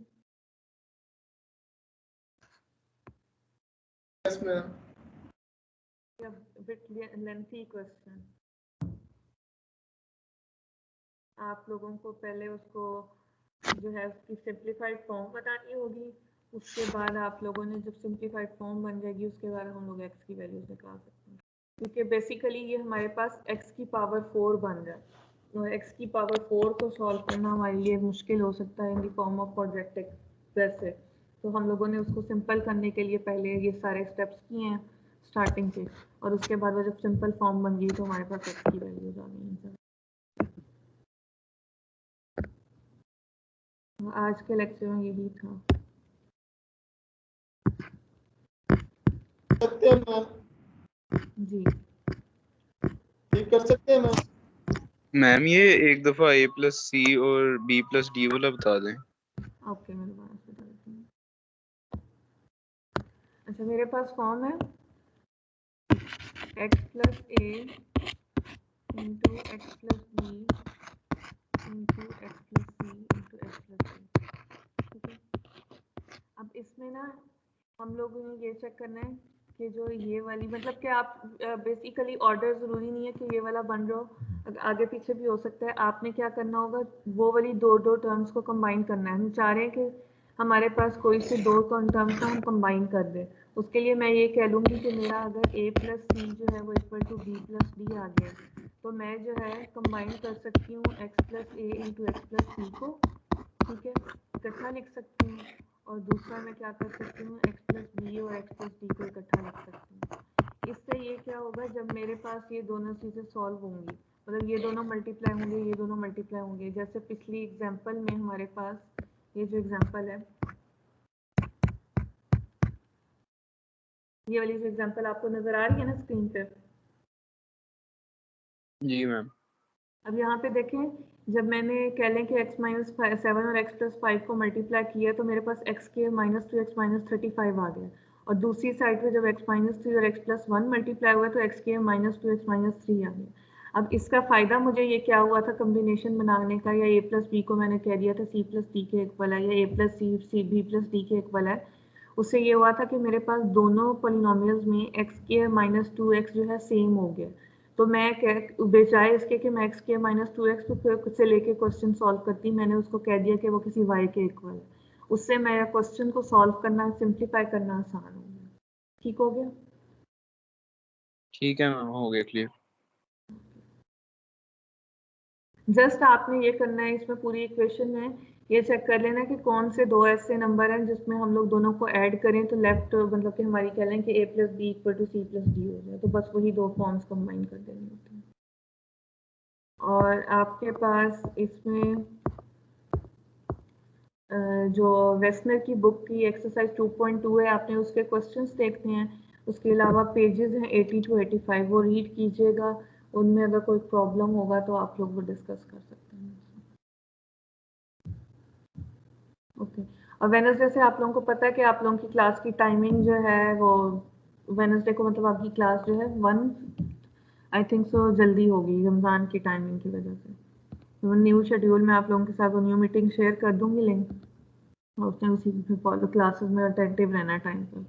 Yes ma'am. Bit lengthy question. आप लोगों को पहले उसको जो है उसकी सिंप्लीफाइड फॉर्म बतानी होगी उसके बाद आप लोगों ने जब सिंप्लीफाइड फॉर्म बन जाएगी उसके बाद हम लोग x की वैल्यूज निकाल सकते हैं क्योंकि बेसिकली ये हमारे पास x की पावर 4 बन रहा है और x की पावर 4 को सॉल्व करना हमारे लिए मुश्किल हो सकता है in the form of quadratic वैसे तो हम लोगों ने उसको सिंपल करने के लिए पहले ये सारे स्टेप्स किए हैं स्टार्टिंग से, और उसके बाद वो जब सिंपल फॉर्म बन गई तो हमारे पास x की वैल्यूज आ गई। आज के लेक्चर में यही था। सकते हैं मैम, जी ठीक कर सकते हैं मैम। मैम ये एक दफा a प्लस सी और b प्लस डी वाला बता दें। ओके, मेरे पास बता देती हूँ। अच्छा, मेरे पास फॉर्म है x plus a into X plus B into X plus C into X plus D. ठीक है, अब इसमें ना हम लोगों ने ये चेक करना है कि जो ये वाली, मतलब कि आप बेसिकली ऑर्डर ज़रूरी नहीं है कि ये वाला बन रहा हो, आगे पीछे भी हो सकता है। आपने क्या करना होगा, वो वाली दो टर्म्स को कंबाइन करना है। हम चाह रहे हैं कि हमारे पास कोई से दो टर्म्स को हम कंबाइन कर दें। उसके लिए मैं ये कह लूँगी कि मेरा अगर a प्लस सी जो है वो equal to b plus D आ गया, तो मैं जो है कंबाइन कर सकती हूँ x plus A into X plus सी को, ठीक है, इकट्ठा लिख सकती हूँ। और दूसरा मैं क्या कर सकती हूँ, x प्लस बी और x प्लस डी को इकट्ठा लिख सकती हूँ। इससे ये क्या होगा, जब मेरे पास ये दोनों चीज़ें सॉल्व होंगी, मतलब ये दोनों मल्टीप्लाई होंगे, ये दोनों मल्टीप्लाई होंगे। जैसे पिछली एग्जांपल में हमारे पास ये जो एग्जांपल है, ये वाली जो एग्जांपल आपको नजर आ रही है ना स्क्रीन पे, जी मैम। अब यहाँ पे देखें, जब मैंने कह लें कि x माइनस 7 और x प्लस 5 को मल्टीप्लाई किया तो मेरे पास x के माइनस 2 x माइनस 35 आ गया, और दूसरी साइड पे जब x माइनस 3 और x प्लस 1 मल्टीप्लाई हुआ तो x के माइनस 2 x माइनस 3 आ गया। अब इसका फ़ायदा मुझे ये क्या हुआ था कम्बिनेशन बनाने का, या a प्लस बी को मैंने कह दिया था c प्लस डी के इक्वल है, या a plus C B plus D के इक्वल है। उससे ये हुआ था कि मेरे पास दोनों पोलिनोमियल्स में x के माइनस 2x जो है सेम हो गया। तो मैं बजाय इसके कि मैं x के माइनस 2x से लेके क्वेश्चन सॉल्व करती, मैंने उसको कह दिया कि वो किसी y के इक्वल है। उससे मेरा क्वेश्चन को सॉल्व करना, सिंप्लीफाई करना आसान हो गया। ठीक हो गया? ठीक है मैम, हो गया क्लियर। जस्ट आपने ये करना है, इसमें पूरी इक्वेशन में ये चेक कर लेना कि कौन से दो ऐसे नंबर हैं जिसमें हम लोग दोनों को ऐड करें तो लेफ्ट, मतलब कि हमारी कह लें कि a plus B equal to C plus D हो जाए, तो बस वही दो फॉर्म्स कंबाइन कर देने होते हैं। और आपके पास इसमें जो वेस्नर की बुक की एक्सरसाइज 2.2 है, आपने उसके क्वेश्चंस देखने हैं। उसके अलावा पेजेस हैं 80 टू 85, वो रीड कीजिएगा। उनमें अगर कोई प्रॉब्लम होगा तो आप लोग वो डिस्कस कर सकते हैं। ओके, और वेडनेसडे से आप लोगों को पता है कि आप लोगों की क्लास की टाइमिंग जो है वो वेडनेसडे को, मतलब आपकी क्लास जो है 1 आई थिंक सो जल्दी होगी रमज़ान की टाइमिंग की वजह से। तो न्यू शेड्यूल में आप लोगों के साथ वो न्यू मीटिंग शेयर कर दूंगी लिंक, और उसमें उसी पे फॉलो क्लासेस में अटेंटिव रहना टाइम पर।